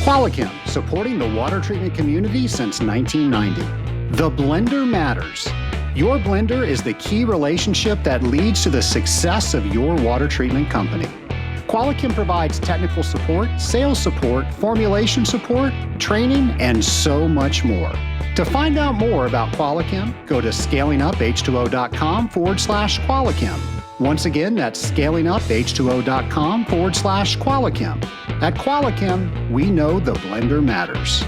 Qualichem, supporting the water treatment community since 1990. The blender matters. Your blender is the key relationship that leads to the success of your water treatment company. Qualichem provides technical support, sales support, formulation support, training, and so much more. To find out more about Qualichem, go to scalinguph2o.com/Qualichem. Once again, that's scalinguph2o.com/Qualichem. At Qualichem, we know the blender matters.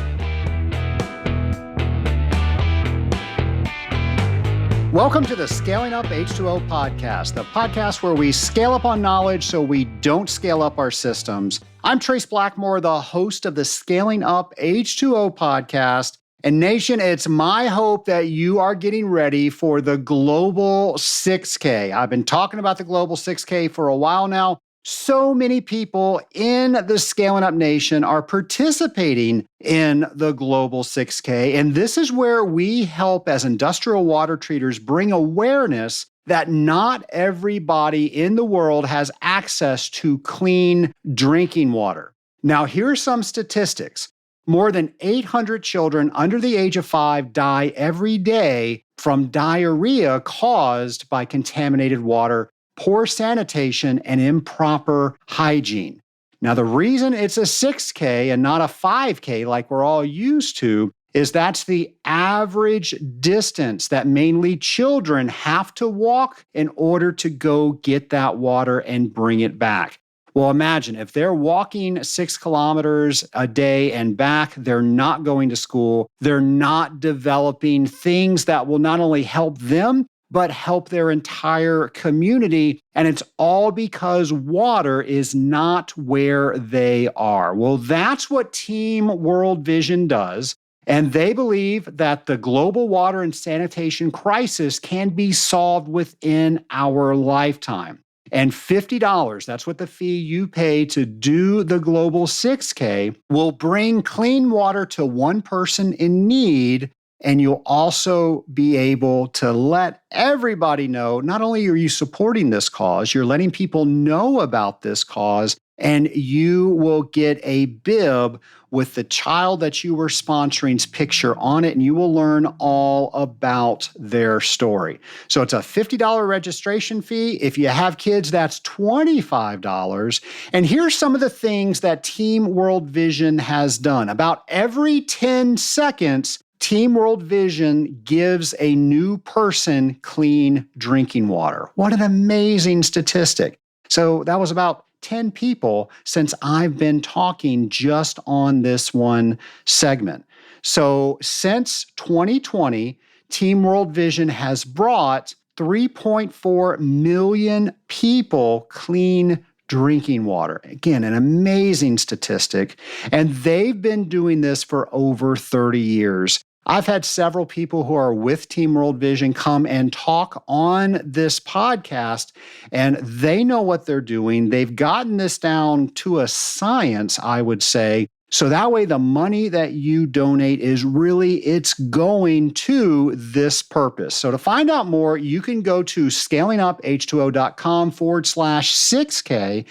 Welcome to the Scaling Up H2O podcast, the podcast where we scale up on knowledge so we don't scale up our systems. I'm Trace Blackmore, the host of the Scaling Up H2O podcast. And Nation, it's my hope that you are getting ready for the Global 6K. I've been talking about the Global 6K for a while now. So many people in the Scaling Up Nation are participating in the Global 6K. And this is where we help as industrial water treaters bring awareness that not everybody in the world has access to clean drinking water. Now, here are some statistics. More than 800 children under the age of 5 die every day from diarrhea caused by contaminated water, poor sanitation, and improper hygiene. Now, the reason it's a 6K and not a 5K like we're all used to is that's the average distance that mainly children have to walk in order to go get that water and bring it back. Well, imagine if they're walking 6 kilometers a day and back, they're not going to school. They're not developing things that will not only help them, but help their entire community. And it's all because water is not where they are. Well, that's what Team World Vision does. And they believe that the global water and sanitation crisis can be solved within our lifetime. And $50, that's what the fee you pay to do the Global 6K, will bring clean water to one person in need. And you'll also be able to let everybody know, not only are you supporting this cause, you're letting people know about this cause, and you will get a bib with the child that you were sponsoring's picture on it, and you will learn all about their story. So it's a $50 registration fee. If you have kids, that's $25. And here's some of the things that Team World Vision has done. About every 10 seconds, Team World Vision gives a new person clean drinking water. What an amazing statistic. So that was about 10 people since I've been talking just on this one segment. So since 2020, Team World Vision has brought 3.4 million people clean drinking water. Again, an amazing statistic. And they've been doing this for over 30 years. I've had several people who are with Team World Vision come and talk on this podcast, and they know what they're doing. They've gotten this down to a science, I would say. So that way the money that you donate is really, it's going to this purpose. So to find out more, you can go to scalinguph2o.com/6K,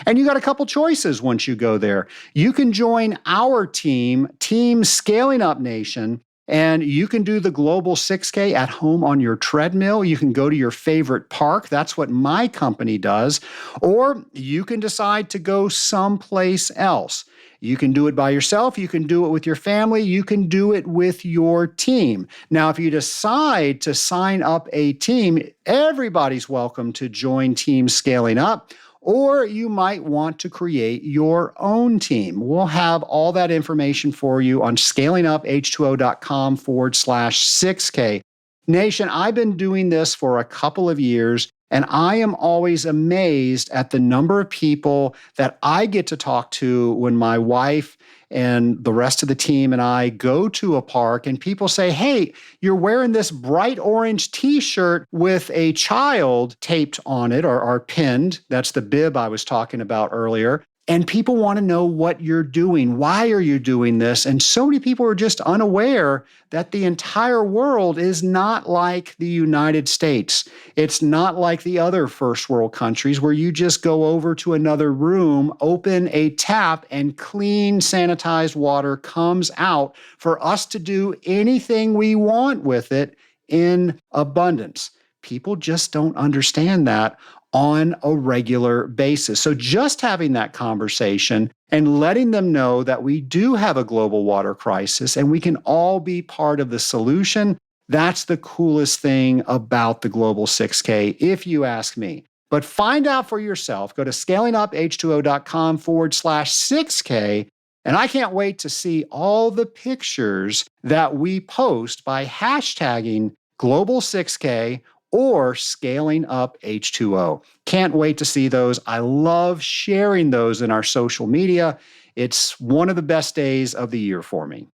and you got a couple choices once you go there. You can join our team, Team Scaling Up Nation, and you can do the Global 6K at home on your treadmill. You can go to your favorite park. That's what my company does. Or you can decide to go someplace else. You can do it by yourself. You can do it with your family. You can do it with your team. Now, if you decide to sign up a team, everybody's welcome to join Team Scaling Up. Or you might want to create your own team. We'll have all that information for you on scalinguph2o.com/6K. Nation, I've been doing this for a couple of years, and I am always amazed at the number of people that I get to talk to when my wife and the rest of the team and I go to a park and people say, hey, you're wearing this bright orange t-shirt with a child taped on it or pinned. That's the bib I was talking about earlier. And people want to know what you're doing. Why are you doing this? And so many people are just unaware that the entire world is not like the United States. It's not like the other first world countries where you just go over to another room, open a tap, and clean, sanitized water comes out for us to do anything we want with it in abundance. People just don't understand that on a regular basis. So just having that conversation and letting them know that we do have a global water crisis and we can all be part of the solution, that's the coolest thing about the Global 6K, if you ask me. But find out for yourself. Go to scalinguph2o.com/6K. And I can't wait to see all the pictures that we post by hashtagging Global 6K or Scaling Up H2O. Can't wait to see those. I love sharing those in our social media. It's one of the best days of the year for me.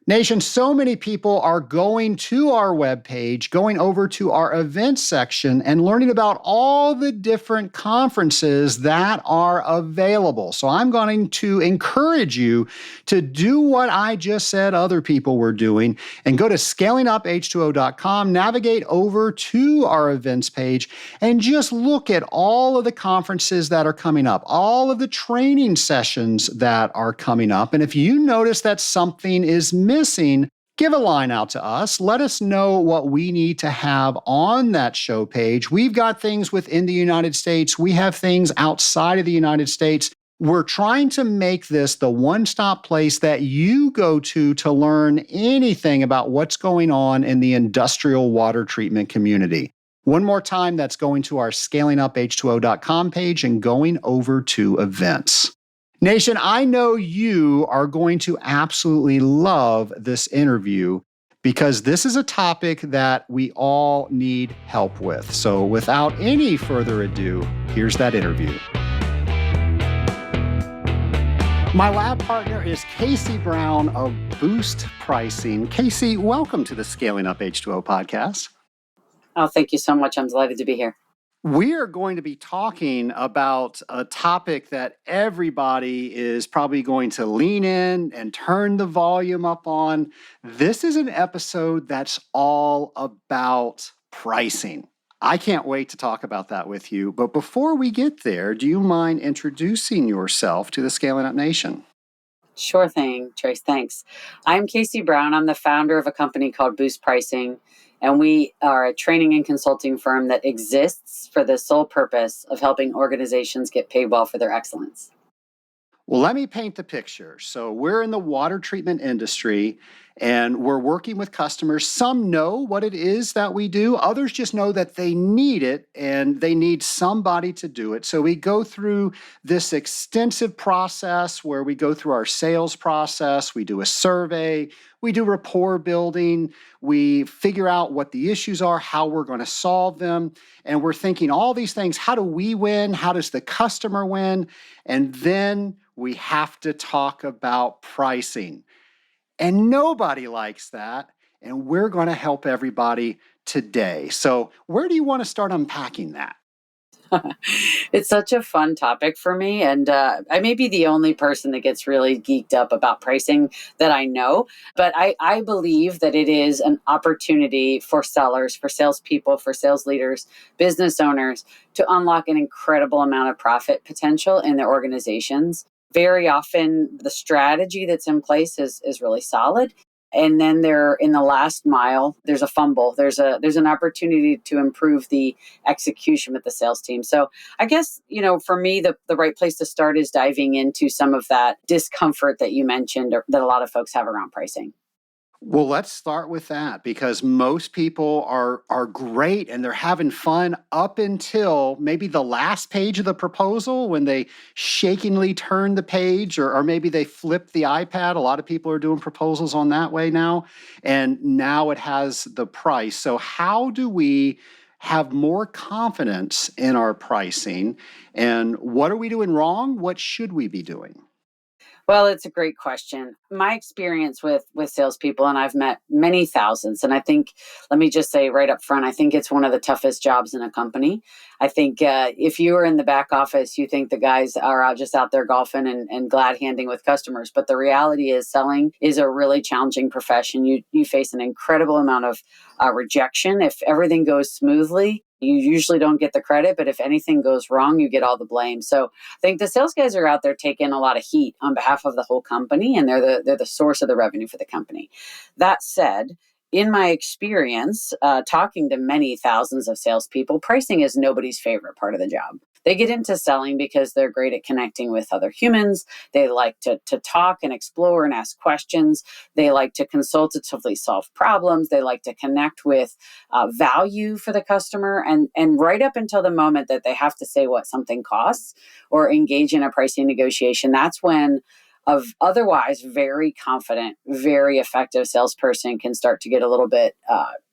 Nation, so many people are going to our webpage, going over to our events section and learning about all the different conferences that are available. So I'm going to encourage you to do what I just said other people were doing and go to scalinguph2o.com, navigate over to our events page, and just look at all of the conferences that are coming up, all of the training sessions that are coming up. And if you notice that something is missing, give a line out to us. Let us know what we need to have on that show page. We've got things within the United States. We have things outside of the United States. We're trying to make this the one-stop place that you go to learn anything about what's going on in the industrial water treatment community. One more time, that's going to our scalinguph2o.com page and going over to events. Nation, I know you are going to absolutely love this interview because this is a topic that we all need help with. So without any further ado, here's that interview. My lab partner is Casey Brown of Boost Pricing. Casey, welcome to the Scaling Up H2O podcast. Oh, thank you so much. I'm delighted to be here. We are going to be talking about a topic that everybody is probably going to lean in and turn the volume up on. This is an episode that's all about pricing. I can't wait to talk about that with you. But before we get there, do you mind introducing yourself to the Scaling Up Nation? Sure thing, Trace. Thanks. I'm Casey Brown. I'm the founder of a company called Boost Pricing, and we are a training and consulting firm that exists for the sole purpose of helping organizations get paid well for their excellence. Well, let me paint the picture. So we're in the water treatment industry and we're working with customers. Some know what it is that we do. Others just know that they need it and they need somebody to do it. So we go through this extensive process where we go through our sales process. We do a survey. We do rapport building. We figure out what the issues are, how we're going to solve them. And we're thinking all these things. How do we win? How does the customer win? And then we have to talk about pricing. And nobody likes that. And we're going to help everybody today. So where do you want to start unpacking that? It's such a fun topic for me. And I may be the only person that gets really geeked up about pricing that I know. But I believe that it is an opportunity for sellers, for salespeople, for sales leaders, business owners to unlock an incredible amount of profit potential in their organizations. Very often, the strategy that's in place is really solid. And then there, in the last mile, there's a fumble. There's an opportunity to improve the execution with the sales team. So I guess, for me, the right place to start is diving into some of that discomfort that you mentioned or that a lot of folks have around pricing. Well, let's start with that because most people are great and they're having fun up until maybe the last page of the proposal when they shakingly turn the page or maybe they flip the iPad. A lot of people are doing proposals on that way now. And now it has the price. So how do we have more confidence in our pricing? And what are we doing wrong? What should we be doing? Well, it's a great question. My experience with salespeople, and I've met many thousands, and I think, let me just say right up front, I think it's one of the toughest jobs in a company. I think if you are in the back office, you think the guys are just out there golfing and glad handing with customers, but the reality is selling is a really challenging profession. You face an incredible amount of rejection. If everything goes smoothly, you usually don't get the credit, but if anything goes wrong, you get all the blame. So I think the sales guys are out there taking a lot of heat on behalf of the whole company, and they're the source of the revenue for the company. That said, in my experience, talking to many thousands of salespeople, pricing is nobody's favorite part of the job. They get into selling because they're great at connecting with other humans. They like to talk and explore and ask questions. They like to consultatively solve problems. They like to connect with value for the customer. And right up until the moment that they have to say what something costs or engage in a pricing negotiation, that's when of otherwise very confident, very effective salesperson can start to get a little bit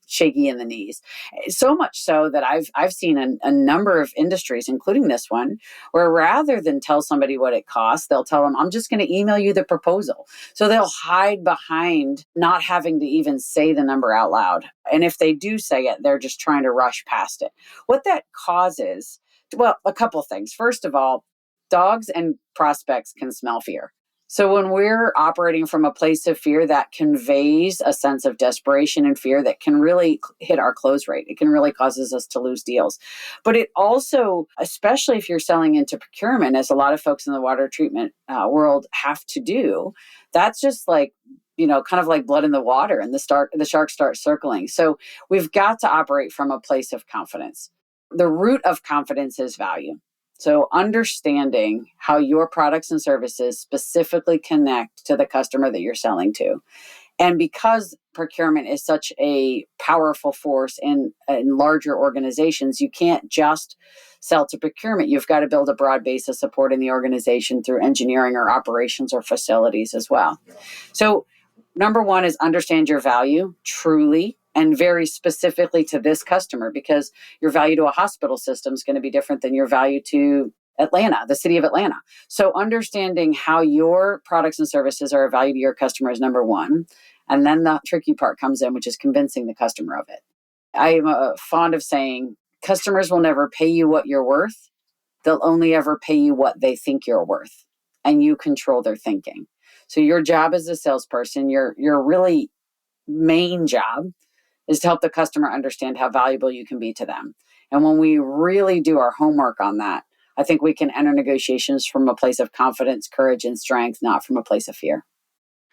shaky in the knees. So much so that I've seen a number of industries, including this one, where rather than tell somebody what it costs, they'll tell them, I'm just going to email you the proposal. So they'll hide behind not having to even say the number out loud. And if they do say it, they're just trying to rush past it. What that causes, well, a couple things. First of all, dogs and prospects can smell fear. So when we're operating from a place of fear, that conveys a sense of desperation and fear that can really hit our close rate. It can really causes us to lose deals. But it also, especially if you're selling into procurement, as a lot of folks in the water treatment world have to do, that's just like, kind of like blood in the water, and the sharks start circling. So we've got to operate from a place of confidence. The root of confidence is value. So understanding how your products and services specifically connect to the customer that you're selling to. And because procurement is such a powerful force in larger organizations, you can't just sell to procurement. You've got to build a broad base of support in the organization through engineering or operations or facilities as well. So number one is understand your value truly and very specifically to this customer, because your value to a hospital system is going to be different than your value to Atlanta, the city of Atlanta. So understanding how your products and services are of value to your customer is number one. And then the tricky part comes in, which is convincing the customer of it. I am fond of saying customers will never pay you what you're worth. They'll only ever pay you what they think you're worth, and you control their thinking. So your job as a salesperson, your really main job is to help the customer understand how valuable you can be to them. And when we really do our homework on that, I think we can enter negotiations from a place of confidence, courage, and strength, not from a place of fear.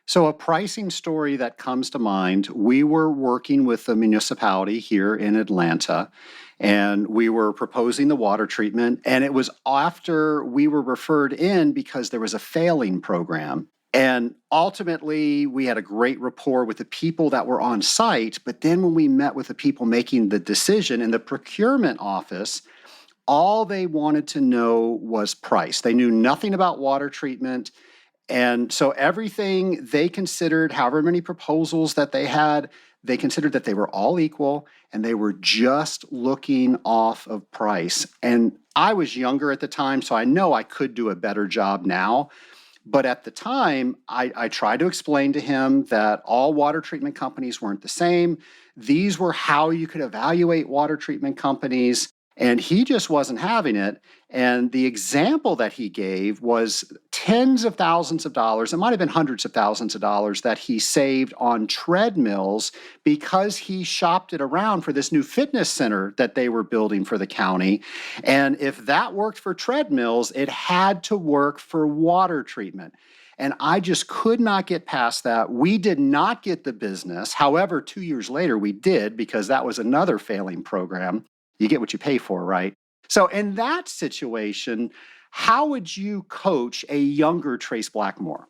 So, a pricing story that comes to mind, we were working with the municipality here in Atlanta, and we were proposing the water treatment. And it was after we were referred in because there was a failing program. And ultimately, we had a great rapport with the people that were on site. But then when we met with the people making the decision in the procurement office, all they wanted to know was price. They knew nothing about water treatment. And so everything they considered, however many proposals that they had, they considered that they were all equal and they were just looking off of price. And I was younger at the time, so I know I could do a better job now. But at the time, I tried to explain to him that all water treatment companies weren't the same. These were how you could evaluate water treatment companies. And he just wasn't having it. And the example that he gave was tens of thousands of dollars, it might have been hundreds of thousands of dollars that he saved on treadmills because he shopped it around for this new fitness center that they were building for the county. And if that worked for treadmills, it had to work for water treatment. And I just could not get past that. We did not get the business. However, 2 years later, we did, because that was another failing program. You get what you pay for, right? So in that situation, how would you coach a younger Trace Blackmore?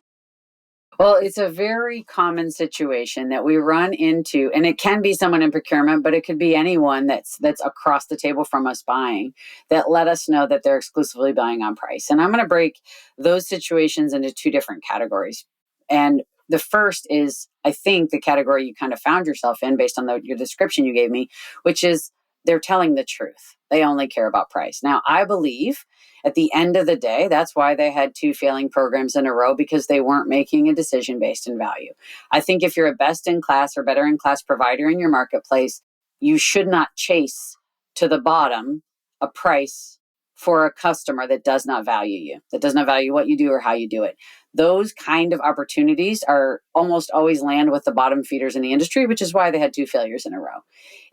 Well, it's a very common situation that we run into, and it can be someone in procurement, but it could be anyone that's across the table from us buying, that let us know that they're exclusively buying on price. And I'm going to break those situations into two different categories. And the first is, I think, the category you kind of found yourself in based on your description you gave me, which is they're telling the truth. They only care about price. Now, I believe at the end of the day, that's why they had 2 failing programs in a row, because they weren't making a decision based in value. I think if you're a best in class or better in class provider in your marketplace, you should not chase to the bottom a price for a customer that does not value you, that does not value what you do or how you do it. Those kind of opportunities are almost always land with the bottom feeders in the industry, which is why they had 2 failures in a row.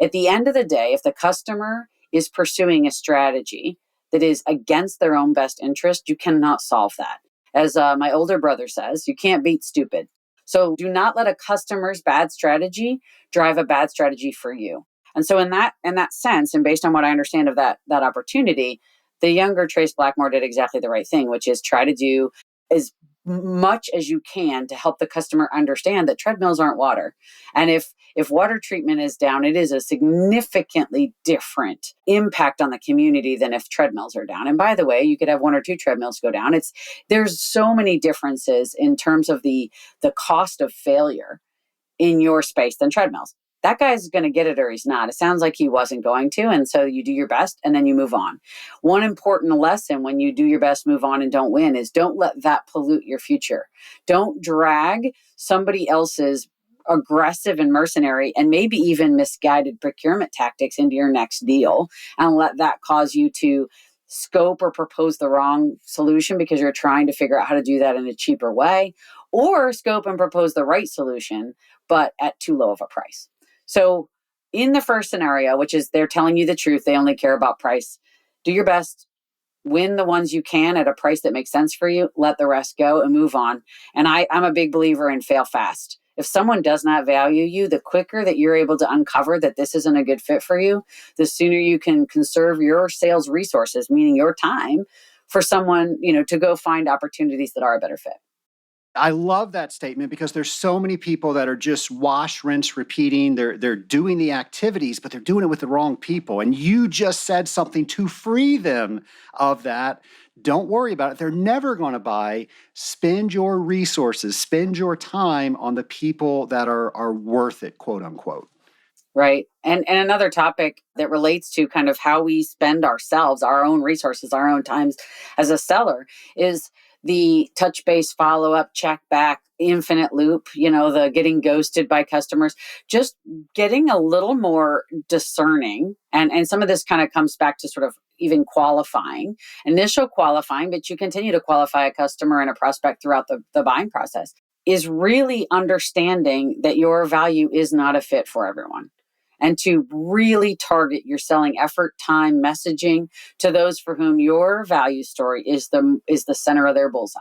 At the end of the day, if the customer is pursuing a strategy that is against their own best interest, you cannot solve that. As my older brother says, you can't beat stupid. So do not let a customer's bad strategy drive a bad strategy for you. And so in that sense, and based on what I understand of that opportunity, the younger Trace Blackmore did exactly the right thing, which is try to do as much as you can to help the customer understand that treadmills aren't water. And if water treatment is down, it is a significantly different impact on the community than if treadmills are down. And by the way, you could have 1 or 2 treadmills go down. There's so many differences in terms of the cost of failure in your space than treadmills. That guy's going to get it or he's not. It sounds like he wasn't going to. And so you do your best and then you move on. One important lesson when you do your best, move on, and don't win is don't let that pollute your future. Don't drag somebody else's aggressive and mercenary and maybe even misguided procurement tactics into your next deal and let that cause you to scope or propose the wrong solution because you're trying to figure out how to do that in a cheaper way, or scope and propose the right solution, but at too low of a price. So in the first scenario, which is they're telling you the truth, they only care about price, do your best, win the ones you can at a price that makes sense for you, let the rest go and move on. And I'm a big believer in fail fast. If someone does not value you, the quicker that you're able to uncover that this isn't a good fit for you, the sooner you can conserve your sales resources, meaning your time, for someone, to go find opportunities that are a better fit. I love that statement because there's so many people that are just wash, rinse, repeating. They're doing the activities, but they're doing it with the wrong people. And you just said something to free them of that. Don't worry about it. They're never going to buy. Spend your resources, spend your time on the people that are worth it, quote unquote. Right. And another topic that relates to kind of how we spend ourselves, our own resources, our own times as a seller is the touch base, follow up, check back, infinite loop, the getting ghosted by customers, just getting a little more discerning. And some of this kind of comes back to sort of even initial qualifying, but you continue to qualify a customer and a prospect throughout the buying process, is really understanding that your value is not a fit for everyone. And to really target your selling effort, time, messaging to those for whom your value story is the center of their bullseye.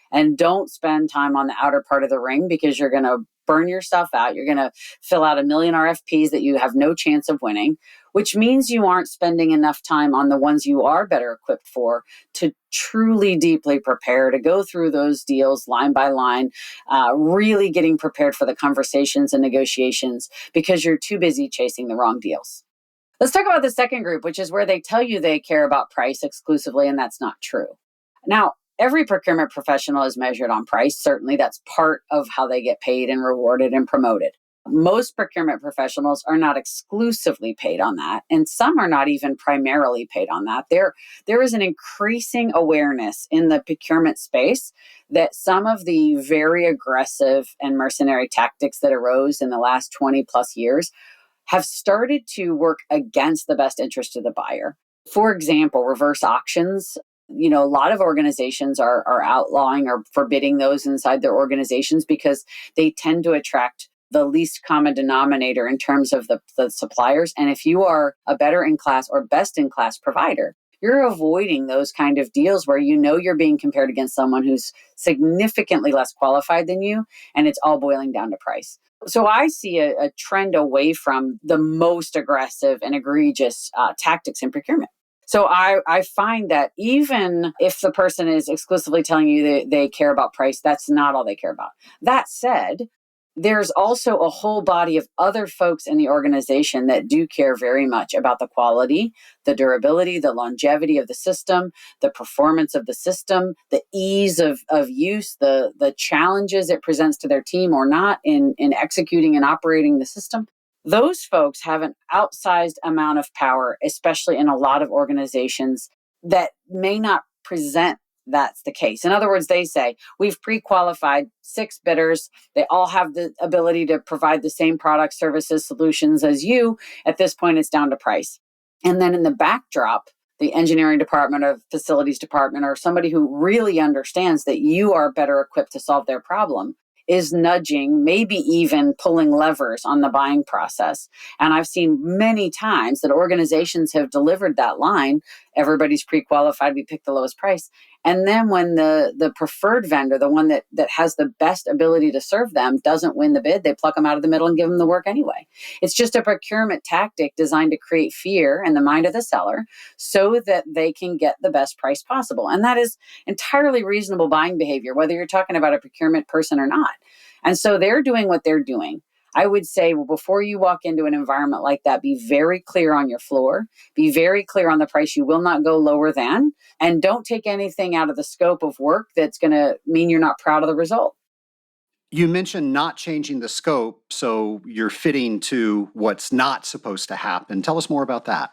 And don't spend time on the outer part of the ring because you're going to burn yourself out. You're going to fill out 1 million RFPs that you have no chance of winning, which means you aren't spending enough time on the ones you are better equipped for to truly deeply prepare to go through those deals line by line, really getting prepared for the conversations and negotiations because you're too busy chasing the wrong deals. Let's talk about the second group, which is where they tell you they care about price exclusively, and that's not true. Now, every procurement professional is measured on price. Certainly, that's part of how they get paid and rewarded and promoted. Most procurement professionals are not exclusively paid on that, and some are not even primarily paid on that. There is an increasing awareness in the procurement space that some of the very aggressive and mercenary tactics that arose in the last 20 plus years have started to work against the best interest of the buyer. For example, reverse auctions. A lot of organizations are outlawing or forbidding those inside their organizations because they tend to attract the least common denominator in terms of the suppliers. And if you are a better in class or best in class provider, you're avoiding those kind of deals where you're being compared against someone who's significantly less qualified than you, and it's all boiling down to price. So I see a trend away from the most aggressive and egregious tactics in procurement. So I find that even if the person is exclusively telling you they care about price, that's not all they care about. That said, there's also a whole body of other folks in the organization that do care very much about the quality, the durability, the longevity of the system, the performance of the system, the ease of use, the challenges it presents to their team or not in executing and operating the system. Those folks have an outsized amount of power, especially in a lot of organizations that may not present that's the case. In other words, they say, we've pre-qualified 6 bidders. They all have the ability to provide the same products, services, solutions as you. At this point, it's down to price. And then in the backdrop, the engineering department or facilities department or somebody who really understands that you are better equipped to solve their problem is nudging, maybe even pulling levers on the buying process. And I've seen many times that organizations have delivered that line. Everybody's pre-qualified, we pick the lowest price. And then when the preferred vendor, the one that has the best ability to serve them, doesn't win the bid, they pluck them out of the middle and give them the work anyway. It's just a procurement tactic designed to create fear in the mind of the seller so that they can get the best price possible. And that is entirely reasonable buying behavior, whether you're talking about a procurement person or not. And so they're doing what they're doing. I would say, well, before you walk into an environment like that, be very clear on your floor, be very clear on the price you will not go lower than, and don't take anything out of the scope of work that's going to mean you're not proud of the result. You mentioned not changing the scope, so you're fitting to what's not supposed to happen. Tell us more about that.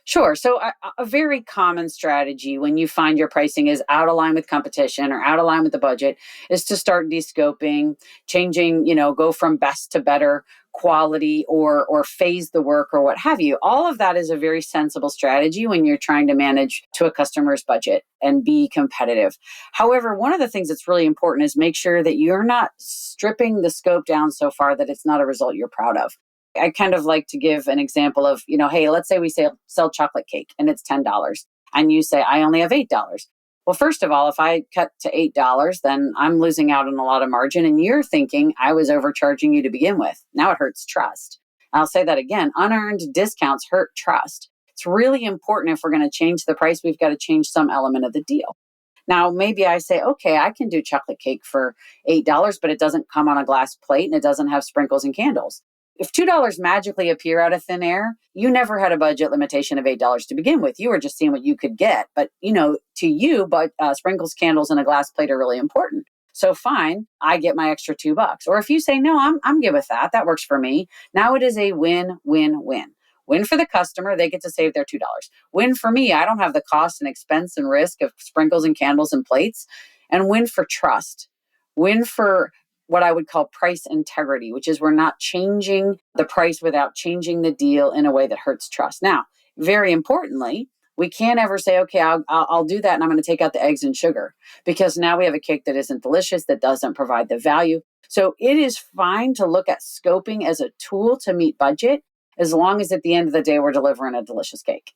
Sure. So a very common strategy when you find your pricing is out of line with competition or out of line with the budget is to start descoping, changing, go from best to better quality or phase the work or what have you. All of that is a very sensible strategy when you're trying to manage to a customer's budget and be competitive. However, one of the things that's really important is make sure that you're not stripping the scope down so far that it's not a result you're proud of. I kind of like to give an example of, hey, let's say we sell chocolate cake and it's $10 and you say, I only have $8. Well, first of all, if I cut to $8, then I'm losing out on a lot of margin and you're thinking I was overcharging you to begin with. Now it hurts trust. I'll say that again, unearned discounts hurt trust. It's really important if we're going to change the price, we've got to change some element of the deal. Now, maybe I say, okay, I can do chocolate cake for $8, but it doesn't come on a glass plate and it doesn't have sprinkles and candles. If $2 magically appear out of thin air, you never had a budget limitation of $8 to begin with. You were just seeing what you could get. But, to you, sprinkles, candles, and a glass plate are really important. So fine, I get my extra $2. Or if you say, no, I'm good with that. That works for me. Now it is a win-win-win. Win for the customer, they get to save their $2. Win for me, I don't have the cost and expense and risk of sprinkles and candles and plates. And win for trust. Win for what I would call price integrity, which is we're not changing the price without changing the deal in a way that hurts trust. Now, very importantly, we can't ever say, okay, I'll do that and I'm going to take out the eggs and sugar because now we have a cake that isn't delicious, that doesn't provide the value. So it is fine to look at scoping as a tool to meet budget as long as at the end of the day, we're delivering a delicious cake.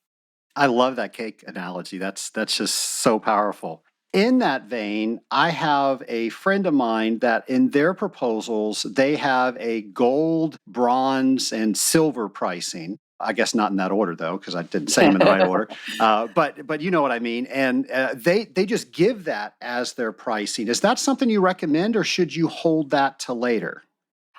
I love that cake analogy. That's just so powerful. In that vein, I have a friend of mine that in their proposals, they have a gold, bronze, and silver pricing. I guess not in that order, though, because I didn't say them in the right order. But you know what I mean. And they just give that as their pricing. Is that something you recommend, or should you hold that to later?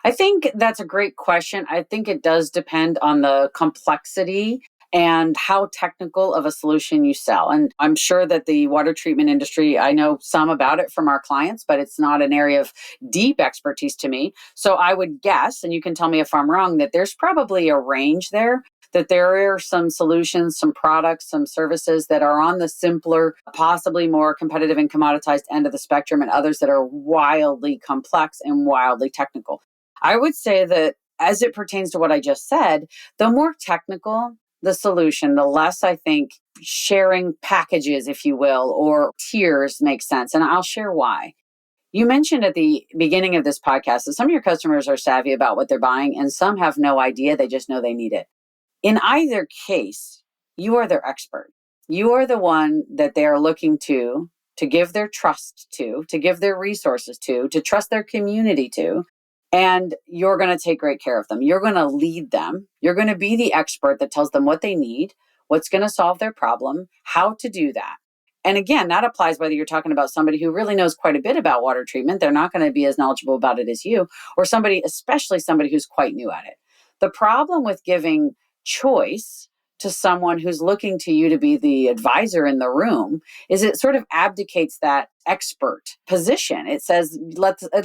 I think that's a great question. I think it does depend on the complexity and how technical of a solution you sell. And I'm sure that the water treatment industry, I know some about it from our clients, but it's not an area of deep expertise to me. So I would guess, and you can tell me if I'm wrong, that there's probably a range there, that there are some solutions, some products, some services that are on the simpler, possibly more competitive and commoditized end of the spectrum, and others that are wildly complex and wildly technical. I would say that as it pertains to what I just said, the more technical the solution, the less I think sharing packages, if you will, or tiers makes sense. And I'll share why. You mentioned at the beginning of this podcast that some of your customers are savvy about what they're buying and some have no idea. They just know they need it. In either case, you are their expert. You are the one that they are looking to give their trust to give their resources to trust their community to. And you're going to take great care of them. You're going to lead them. You're going to be the expert that tells them what they need, what's going to solve their problem, how to do that. And again, that applies whether you're talking about somebody who really knows quite a bit about water treatment. They're not going to be as knowledgeable about it as you, or somebody, especially somebody who's quite new at it. The problem with giving choice to someone who's looking to you to be the advisor in the room is it sort of abdicates that expert position. It says it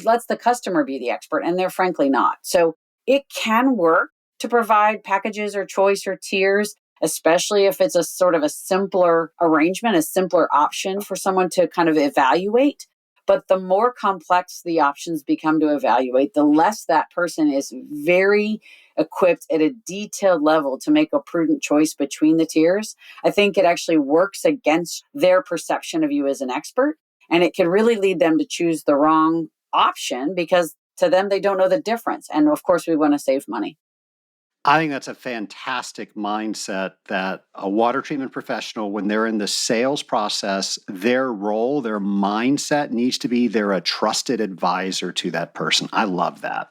lets the customer be the expert, and they're frankly not. So it can work to provide packages or choice or tiers, especially if it's a sort of a simpler arrangement, a simpler option for someone to kind of evaluate. But the more complex the options become to evaluate, the less that person is very equipped at a detailed level to make a prudent choice between the tiers. I think it actually works against their perception of you as an expert. And it can really lead them to choose the wrong option because to them, they don't know the difference. And of course, we want to save money. I think that's a fantastic mindset that a water treatment professional, when they're in the sales process, their role, their mindset needs to be they're a trusted advisor to that person. I love that.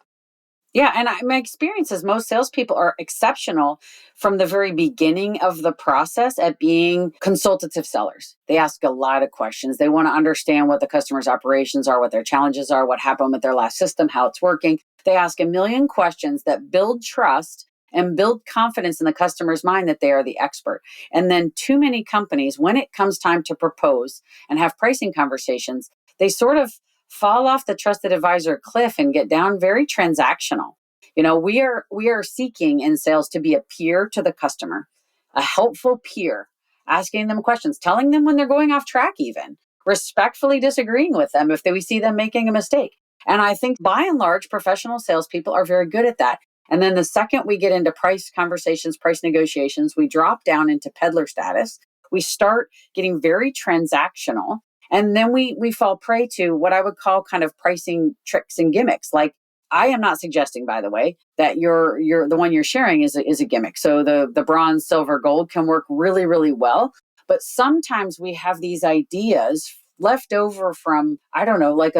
Yeah, and my experience is most salespeople are exceptional from the very beginning of the process at being consultative sellers. They ask a lot of questions. They want to understand what the customer's operations are, what their challenges are, what happened with their last system, how it's working. They ask a million questions that build trust and build confidence in the customer's mind that they are the expert. And then too many companies, when it comes time to propose and have pricing conversations, they sort of fall off the trusted advisor cliff and get down very transactional. We are seeking in sales to be a peer to the customer, a helpful peer, asking them questions, telling them when they're going off track, even respectfully disagreeing with them if we see them making a mistake. And I think by and large, professional salespeople are very good at that. And then the second we get into price conversations, price negotiations, we drop down into peddler status. We start getting very transactional. And then we fall prey to what I would call kind of pricing tricks and gimmicks. Like, I am not suggesting, by the way, that you're the one you're sharing is a gimmick. So the bronze, silver, gold can work really, really well. But sometimes we have these ideas left over from, I don't know, like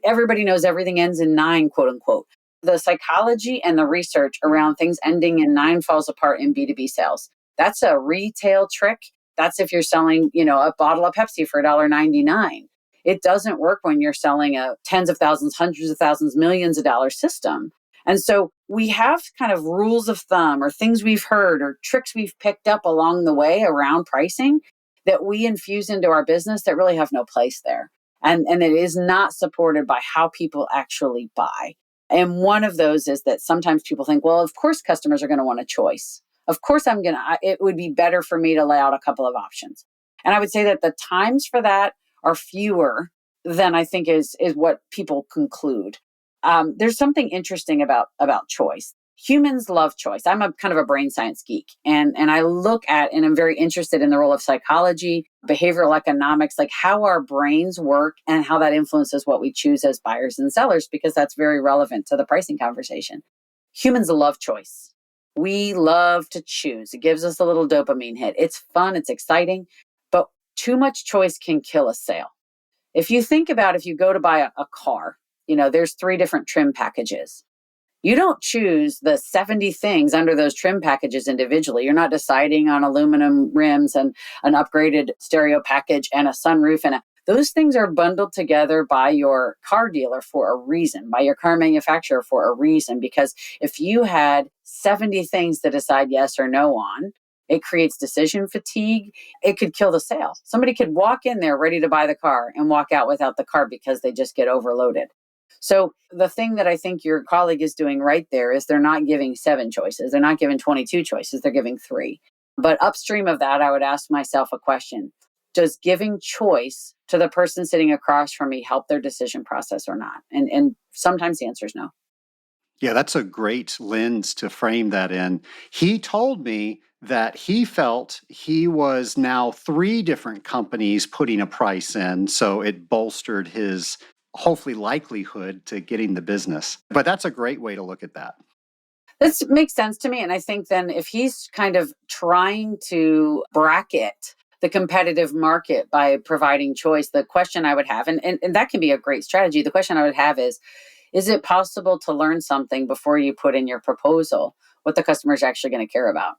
everybody knows everything ends in 9, quote unquote. The psychology and the research around things ending in 9 falls apart in B2B sales. That's a retail trick. That's if you're selling, a bottle of Pepsi for $1.99. It doesn't work when you're selling a tens of thousands, hundreds of thousands, millions of dollar system. And so we have kind of rules of thumb or things we've heard or tricks we've picked up along the way around pricing that we infuse into our business that really have no place there. And it is not supported by how people actually buy. And one of those is that sometimes people think, well, of course customers are going to want a choice. Of course, it would be better for me to lay out a couple of options. And I would say that the times for that are fewer than I think is what people conclude. There's something interesting about choice. Humans love choice. I'm a kind of a brain science geek, and I look at and I'm very interested in the role of psychology, behavioral economics, like how our brains work and how that influences what we choose as buyers and sellers, because that's very relevant to the pricing conversation. Humans love choice. We love to choose. It gives us a little dopamine hit. It's fun, it's exciting, but too much choice can kill a sale. If you think about if you go to buy a car, there's 3 different trim packages. You don't choose the 70 things under those trim packages individually. You're not deciding on aluminum rims and an upgraded stereo package and a sunroof. Those things are bundled together by your car dealer for a reason, by your car manufacturer for a reason. Because if you had 70 things to decide yes or no on, it creates decision fatigue. It could kill the sale. Somebody could walk in there ready to buy the car and walk out without the car because they just get overloaded. So the thing that I think your colleague is doing right there is they're not giving 7 choices. They're not giving 22 choices. They're giving 3. But upstream of that, I would ask myself a question. Does giving choice to the person sitting across from me help their decision process or not? And sometimes the answer is no. Yeah, that's a great lens to frame that in. He told me that he felt he was now 3 different companies putting a price in, so it bolstered his hopefully likelihood to getting the business. But that's a great way to look at that. This makes sense to me. And I think then if he's kind of trying to bracket the competitive market by providing choice, the question I would have, and that can be a great strategy. The question I would have is it possible to learn something before you put in your proposal what the customer is actually going to care about?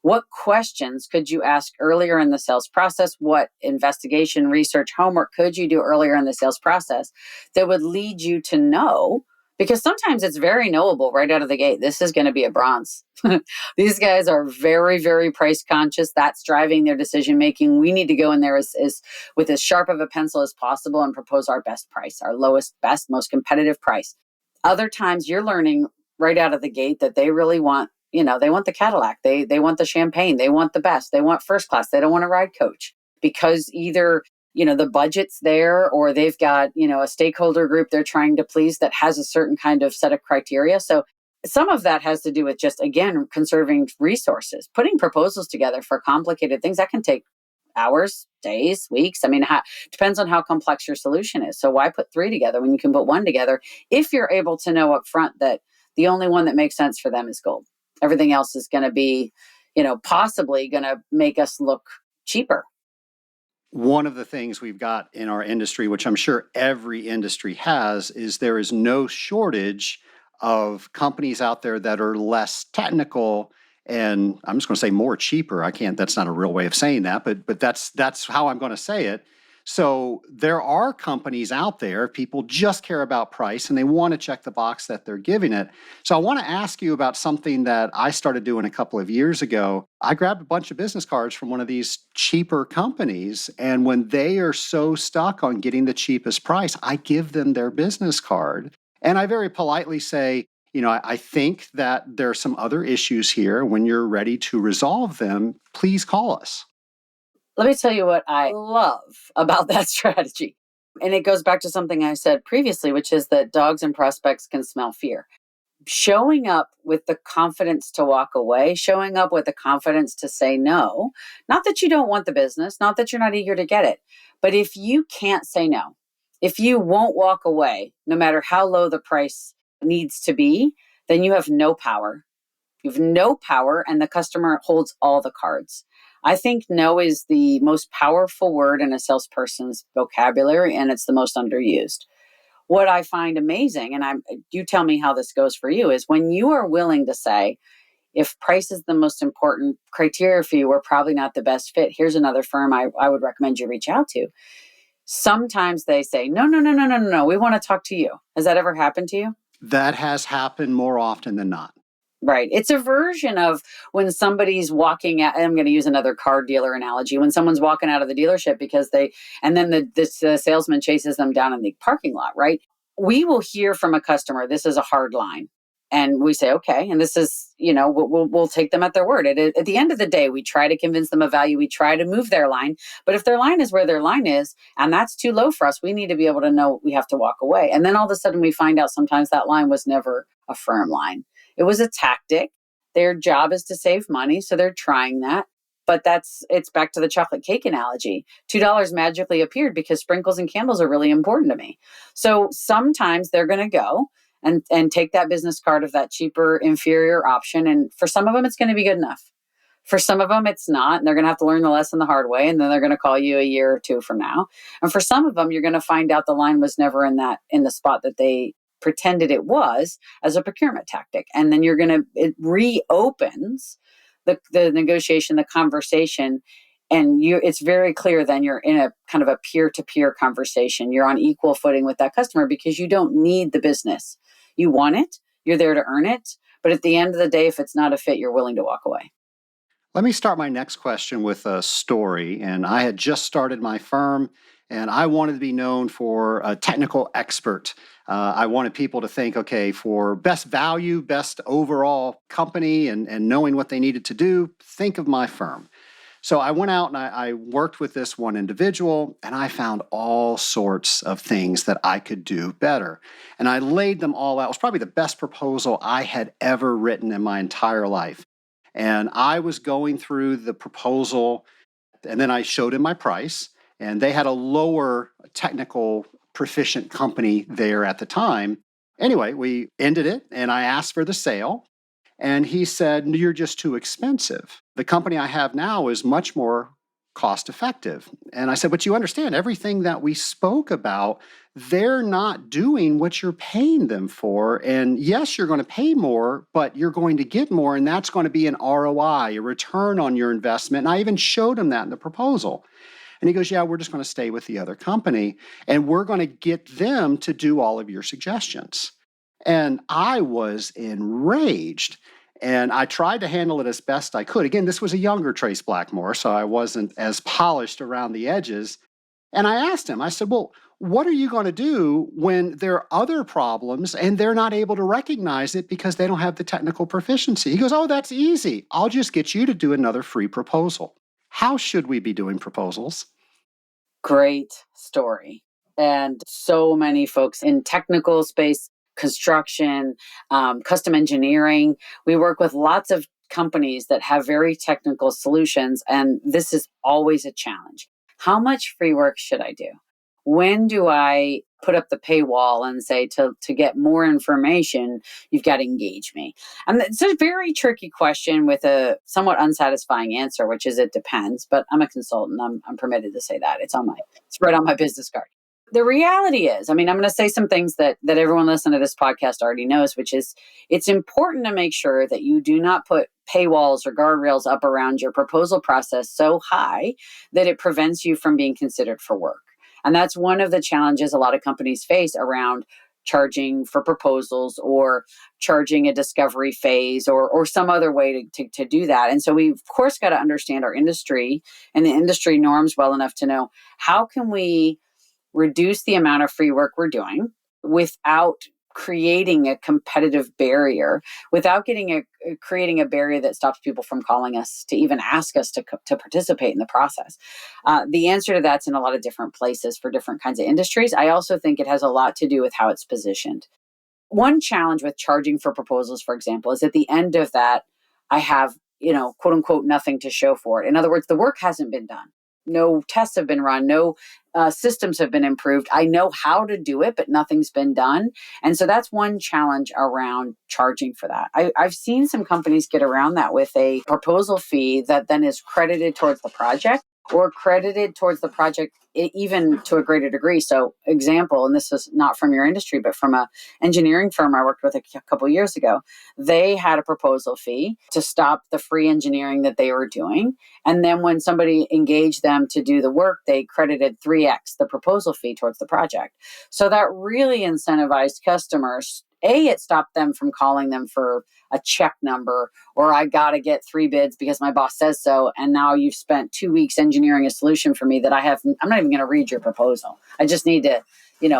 What questions could you ask earlier in the sales process? What investigation, research, homework could you do earlier in the sales process that would lead you to know? Because sometimes it's very knowable right out of the gate. This is going to be a bronze. These guys are very, very price conscious. That's driving their decision making. We need to go in there as with as sharp of a pencil as possible and propose our best price, our lowest, best, most competitive price. Other times you're learning right out of the gate that they really want, they want the Cadillac, they want the champagne, they want the best, they want first class, they don't want a ride coach, because either the budget's there, or they've got a stakeholder group they're trying to please that has a certain kind of set of criteria. So some of that has to do with just, again, conserving resources. Putting proposals together for complicated things, that can take hours, days, weeks. I mean, depends on how complex your solution is. So why put three together when you can put one together, if you're able to know up front that the only one that makes sense for them is gold. Everything else is going to be, possibly going to make us look cheaper. One of the things we've got in our industry, which I'm sure every industry has, is there is no shortage of companies out there that are less technical, and I'm just going to say more cheaper. That's not a real way of saying that, but that's how I'm going to say it. So there are companies out there, people just care about price and they want to check the box that they're giving it. So I want to ask you about something that I started doing a couple of years ago. I grabbed a bunch of business cards from one of these cheaper companies, and when they are so stuck on getting the cheapest price, I give them their business card. And I very politely say, I think that there are some other issues here. When you're ready to resolve them, please call us. Let me tell you what I love about that strategy. And it goes back to something I said previously, which is that dogs and prospects can smell fear. Showing up with the confidence to walk away, showing up with the confidence to say no, not that you don't want the business, not that you're not eager to get it, but if you can't say no, if you won't walk away, no matter how low the price needs to be, then you have no power. You have no power, and the customer holds all the cards. I think no is the most powerful word in a salesperson's vocabulary, and it's the most underused. What I find amazing, and you tell me how this goes for you, is when you are willing to say, if price is the most important criteria for you, we're probably not the best fit. Here's another firm I would recommend you reach out to. Sometimes they say, no, no, no, no, no, no, no, we want to talk to you. Has that ever happened to you? That has happened more often than not. Right. It's a version of when somebody's walking out. I'm going to use another car dealer analogy. When someone's walking out of the dealership and then the salesman chases them down in the parking lot, right? We will hear from a customer, this is a hard line. And we say, okay. And this is, we'll take them at their word. At the end of the day, we try to convince them of value. We try to move their line. But if their line is where their line is, and that's too low for us, we need to be able to know we have to walk away. And then all of a sudden we find out sometimes that line was never a firm line. It was a tactic. Their job is to save money, so they're trying that. But it's back to the chocolate cake analogy. $2 magically appeared because sprinkles and candles are really important to me. So sometimes they're going to go and take that business card of that cheaper, inferior option. And for some of them, it's going to be good enough. For some of them, it's not. And they're going to have to learn the lesson the hard way. And then they're going to call you a year or two from now. And for some of them, you're going to find out the line was never in the spot that they pretended it was as a procurement tactic. And then it reopens the negotiation, the conversation. And it's very clear then you're in a kind of a peer-to-peer conversation. You're on equal footing with that customer because you don't need the business. You want it. You're there to earn it. But at the end of the day, if it's not a fit, you're willing to walk away. Let me start my next question with a story. And I had just started my firm, and I wanted to be known for a technical expert. I wanted people to think, okay, for best value, best overall company, and knowing what they needed to do, think of my firm. So I went out and I worked with this one individual, and I found all sorts of things that I could do better. And I laid them all out. It was probably the best proposal I had ever written in my entire life. And I was going through the proposal, and then I showed him my price, and they had a lower technical proficient company there at the time. Anyway, we ended it, and I asked for the sale. And he said, you're just too expensive. The company I have now is much more cost effective. And I said, but you understand everything that we spoke about, they're not doing what you're paying them for. And yes, you're going to pay more, but you're going to get more. And that's going to be an ROI, a return on your investment. And I even showed him that in the proposal. And he goes, yeah, we're just going to stay with the other company, and we're going to get them to do all of your suggestions. And I was enraged, and I tried to handle it as best I could. Again, this was a younger Trace Blackmore, so I wasn't as polished around the edges. And I asked him, I said, well, What are you going to do when there are other problems and they're not able to recognize it because they don't have the technical proficiency? He goes, oh, that's easy. I'll just get you to do another free proposal. How should we be doing proposals? Great story. And so many folks in technical space, construction, custom engineering, we work with lots of companies that have very technical solutions. And this is always a challenge. How much free work should I do? When do I put up the paywall and say to get more information, you've got to engage me? And it's a very tricky question with a somewhat unsatisfying answer, which is it depends. But I'm a consultant. I'm permitted to say that. It's right on my business card. The reality is, I mean, I'm going to say some things that everyone listening to this podcast already knows, which is it's important to make sure that you do not put paywalls or guardrails up around your proposal process so high that it prevents you from being considered for work. And that's one of the challenges a lot of companies face around charging for proposals or charging a discovery phase or some other way to do that. And so we've, of course, got to understand our industry and the industry norms well enough to know how can we reduce the amount of free work we're doing without creating a competitive barrier, without creating a barrier that stops people from calling us to even ask us to participate in the process. The answer to that's in a lot of different places for different kinds of industries. I also think it has a lot to do with how it's positioned. One challenge with charging for proposals, for example, is at the end of that, I have, quote unquote, nothing to show for it. In other words, the work hasn't been done. No tests have been run. No systems have been improved. I know how to do it, but nothing's been done. And so that's one challenge around charging for that. I've seen some companies get around that with a proposal fee that then is credited towards the project or credited towards the project even to a greater degree. So example, and this is not from your industry, but from a engineering firm I worked with a couple of years ago, they had a proposal fee to stop the free engineering that they were doing. And then when somebody engaged them to do the work, they credited 3x the proposal fee towards the project. So that really incentivized customers. It stopped them from calling them for a check number or I got to get 3 bids because my boss says so. And now you've spent 2 weeks engineering a solution for me that I'm not even going to read your proposal. I just need to,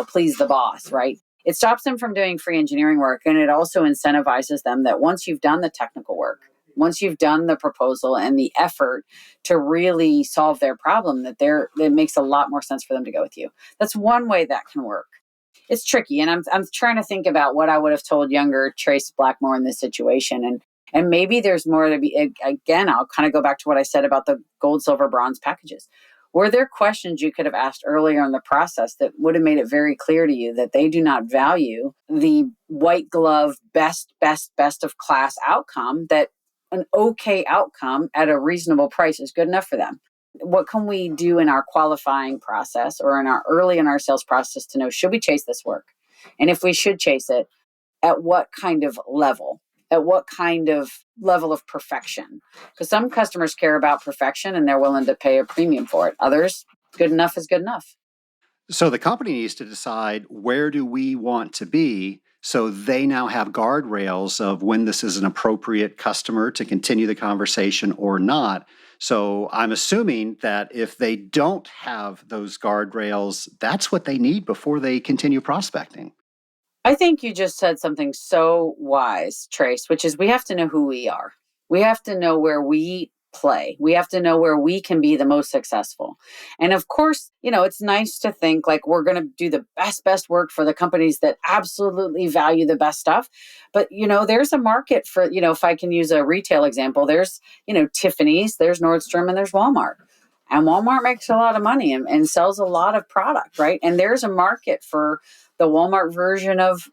please the boss, right? It stops them from doing free engineering work. And it also incentivizes them that once you've done the technical work, once you've done the proposal and the effort to really solve their problem, that it makes a lot more sense for them to go with you. That's one way that can work. It's tricky, and I'm trying to think about what I would have told younger Trace Blackmore in this situation, and maybe there's more to be. Again, I'll kind of go back to what I said about the gold, silver, bronze packages. Were there questions you could have asked earlier in the process that would have made it very clear to you that they do not value the white glove, best of class outcome, that an okay outcome at a reasonable price is good enough for them? What can we do in our qualifying process or early in our sales process to know, should we chase this work? And if we should chase it, at what kind of level? At what kind of level of perfection? Because some customers care about perfection and they're willing to pay a premium for it. Others, good enough is good enough. So the company needs to decide, where do we want to be? So they now have guardrails of when this is an appropriate customer to continue the conversation or not. So I'm assuming that if they don't have those guardrails, that's what they need before they continue prospecting. I think you just said something so wise, Trace, which is we have to know who we are. We have to know where we play. We have to know where we can be the most successful. And of course, it's nice to think like we're going to do the best work for the companies that absolutely value the best stuff. But, there's a market for, if I can use a retail example, there's, Tiffany's, there's Nordstrom, and there's Walmart. And Walmart makes a lot of money and sells a lot of product, right? And there's a market for the Walmart version of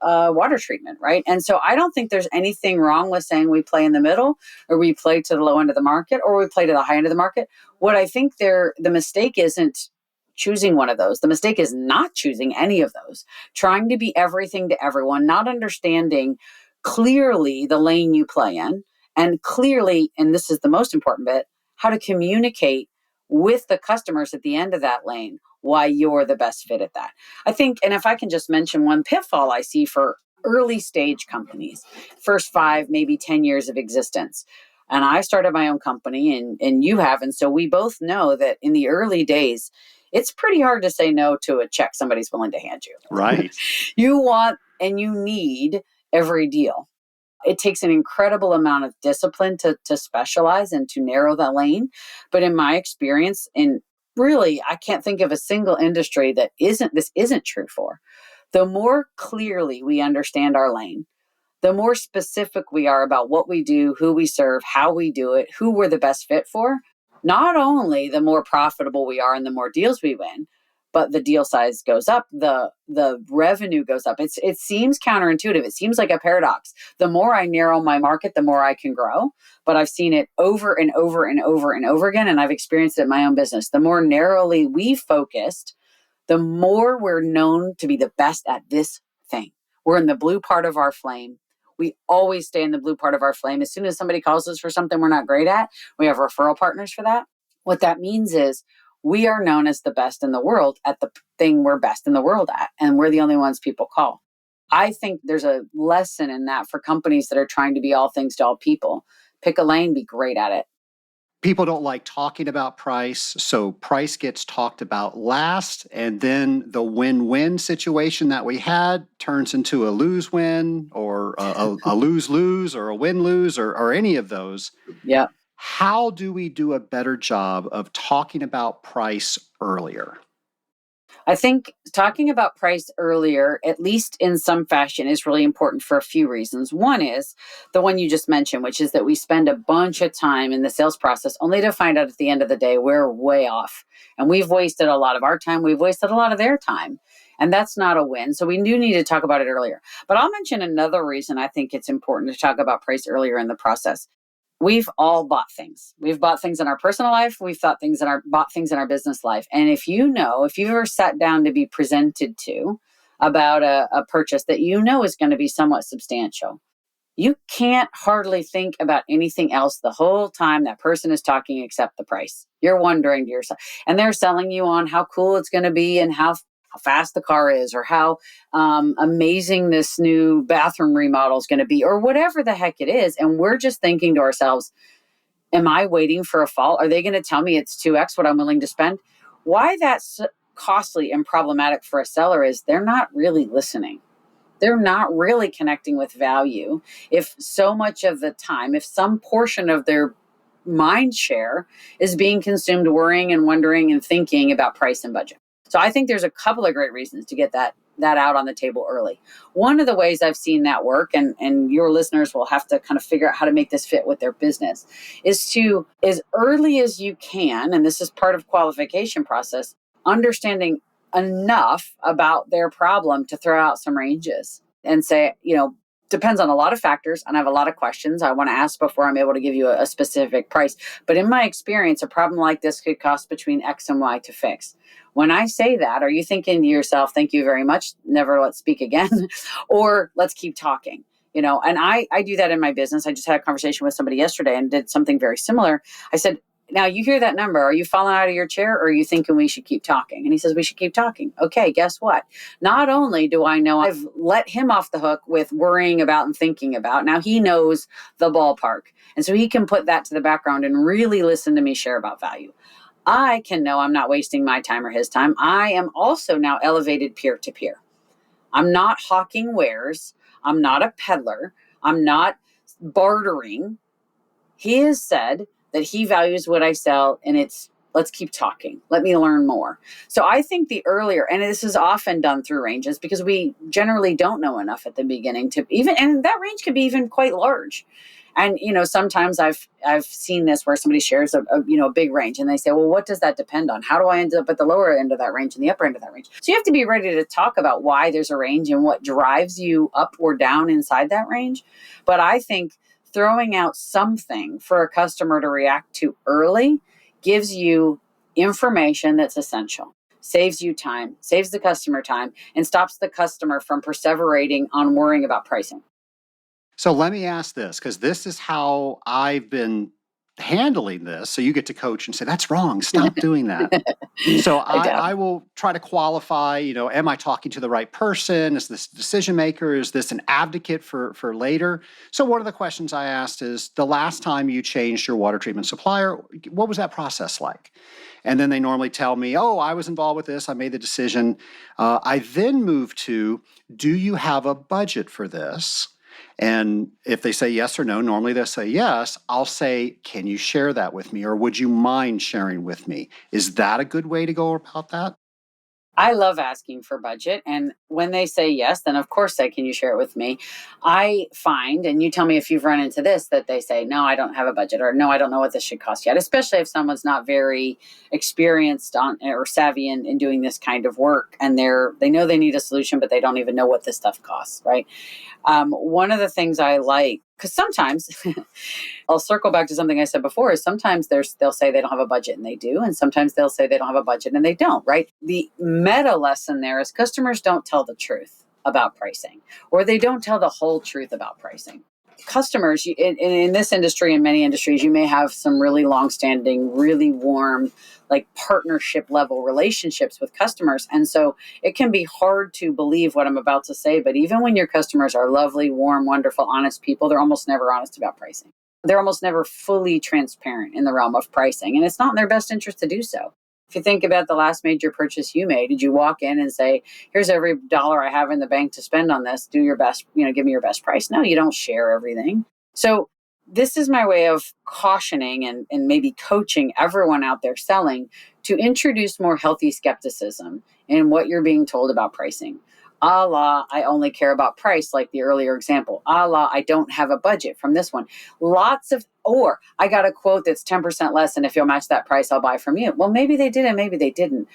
water treatment, right? And so I don't think there's anything wrong with saying we play in the middle, or we play to the low end of the market, or we play to the high end of the market. What I think the mistake isn't choosing one of those. The mistake is not choosing any of those, trying to be everything to everyone, not understanding clearly the lane you play in, and clearly, and this is the most important bit, how to communicate with the customers at the end of that lane why you're the best fit at that. I think, and if I can just mention one pitfall I see for early stage companies, first 5, maybe 10 years of existence. And I started my own company and you have. And so we both know that in the early days, it's pretty hard to say no to a check somebody's willing to hand you. Right. You want and you need every deal. It takes an incredible amount of discipline to specialize and to narrow that lane. But in my experience, in really, I can't think of a single industry that isn't true for. The more clearly we understand our lane, the more specific we are about what we do, who we serve, how we do it, who we're the best fit for, not only the more profitable we are and the more deals we win, but the deal size goes up, the revenue goes up. It seems counterintuitive. It seems like a paradox. The more I narrow my market, the more I can grow. But I've seen it over and over and over and over again, and I've experienced it in my own business. The more narrowly we focused, the more we're known to be the best at this thing. We're in the blue part of our flame. We always stay in the blue part of our flame. As soon as somebody calls us for something we're not great at, we have referral partners for that. What that means is we are known as the best in the world at the thing we're best in the world at, and we're the only ones people call. I think there's a lesson in that for companies that are trying to be all things to all people. Pick a lane, be great at it. People don't like talking about price, so price gets talked about last, and then the win-win situation that we had turns into a lose-win or a lose-lose or a win-lose or any of those. Yeah. How do we do a better job of talking about price earlier? I think talking about price earlier, at least in some fashion, is really important for a few reasons. One is the one you just mentioned, which is that we spend a bunch of time in the sales process only to find out at the end of the day we're way off. And we've wasted a lot of our time. We've wasted a lot of their time. And that's not a win. So we do need to talk about it earlier. But I'll mention another reason I think it's important to talk about price earlier in the process. We've all bought things. We've bought things in our personal life. We've bought things in our business life. And if you've ever sat down to be presented to about a purchase that is going to be somewhat substantial, you can't hardly think about anything else the whole time that person is talking except the price. You're wondering to yourself, and they're selling you on how cool it's going to be and how fast the car is, or how amazing this new bathroom remodel is going to be, or whatever the heck it is. And we're just thinking to ourselves, am I waiting for a fall? Are they going to tell me it's 2x what I'm willing to spend? Why that's costly and problematic for a seller is they're not really listening. They're not really connecting with value. If so much of the time, if some portion of their mind share is being consumed worrying and wondering and thinking about price and budget. So I think there's a couple of great reasons to get that out on the table early. One of the ways I've seen that work, and your listeners will have to kind of figure out how to make this fit with their business, is to, as early as you can, and this is part of qualification process, understanding enough about their problem to throw out some ranges and say, depends on a lot of factors, and I have a lot of questions I want to ask before I'm able to give you a specific price. But in my experience, a problem like this could cost between X and Y to fix. When I say that, are you thinking to yourself, thank you very much, never let's speak again, or let's keep talking? And I do that in my business. I just had a conversation with somebody yesterday and did something very similar. I said, now you hear that number. Are you falling out of your chair, or are you thinking we should keep talking? And he says, we should keep talking. Okay, guess what? Not only do I know I've let him off the hook with worrying about and thinking about, now he knows the ballpark. And so he can put that to the background and really listen to me share about value. I can know I'm not wasting my time or his time. I am also now elevated peer to peer. I'm not hawking wares. I'm not a peddler. I'm not bartering. He has said that he values what I sell, and it's let's keep talking. Let me learn more. So I think the earlier, and this is often done through ranges because we generally don't know enough at the beginning to even, and that range could be even quite large. And, sometimes I've seen this where somebody shares a big range and they say, well, what does that depend on? How do I end up at the lower end of that range and the upper end of that range? So you have to be ready to talk about why there's a range and what drives you up or down inside that range. But I think throwing out something for a customer to react to early gives you information that's essential, saves you time, saves the customer time, and stops the customer from perseverating on worrying about pricing. So let me ask this, because this is how I've been handling this. So you get to coach and say, that's wrong. Stop doing that. So I will try to qualify, am I talking to the right person? Is this a decision maker? Is this an advocate for later? So one of the questions I asked is, the last time you changed your water treatment supplier, what was that process like? And then they normally tell me, oh, I was involved with this. I made the decision. I then move to, do you have a budget for this? And if they say yes or no, normally they'll say yes. I'll say, can you share that with me? Or would you mind sharing with me? Is that a good way to go about that? I love asking for budget. And when they say yes, then of course say, can you share it with me? I find, and you tell me if you've run into this, that they say, no, I don't have a budget, or no, I don't know what this should cost yet, especially if someone's not very experienced on or savvy in doing this kind of work. And they know they need a solution, but they don't even know what this stuff costs, right? One of the things I like, because sometimes I'll circle back to something I said before, is sometimes they'll say they don't have a budget and they do. And sometimes they'll say they don't have a budget and they don't, right? The meta lesson there is customers don't tell the truth about pricing, or they don't tell the whole truth about pricing. Customers in this industry and many industries, you may have some really long-standing, really warm, like partnership level relationships with customers. And so it can be hard to believe what I'm about to say, but even when your customers are lovely, warm, wonderful, honest people, they're almost never honest about pricing. They're almost never fully transparent in the realm of pricing, and it's not in their best interest to do so. If you think about the last major purchase you made, did you walk in and say, here's every dollar I have in the bank to spend on this, do your best, give me your best price? No, you don't share everything. So this is my way of cautioning and maybe coaching everyone out there selling to introduce more healthy skepticism in what you're being told about pricing. A la, I only care about price, like the earlier example. A la, I don't have a budget from this one. Or I got a quote that's 10% less, and if you'll match that price, I'll buy from you. Well, maybe they did and maybe they didn't.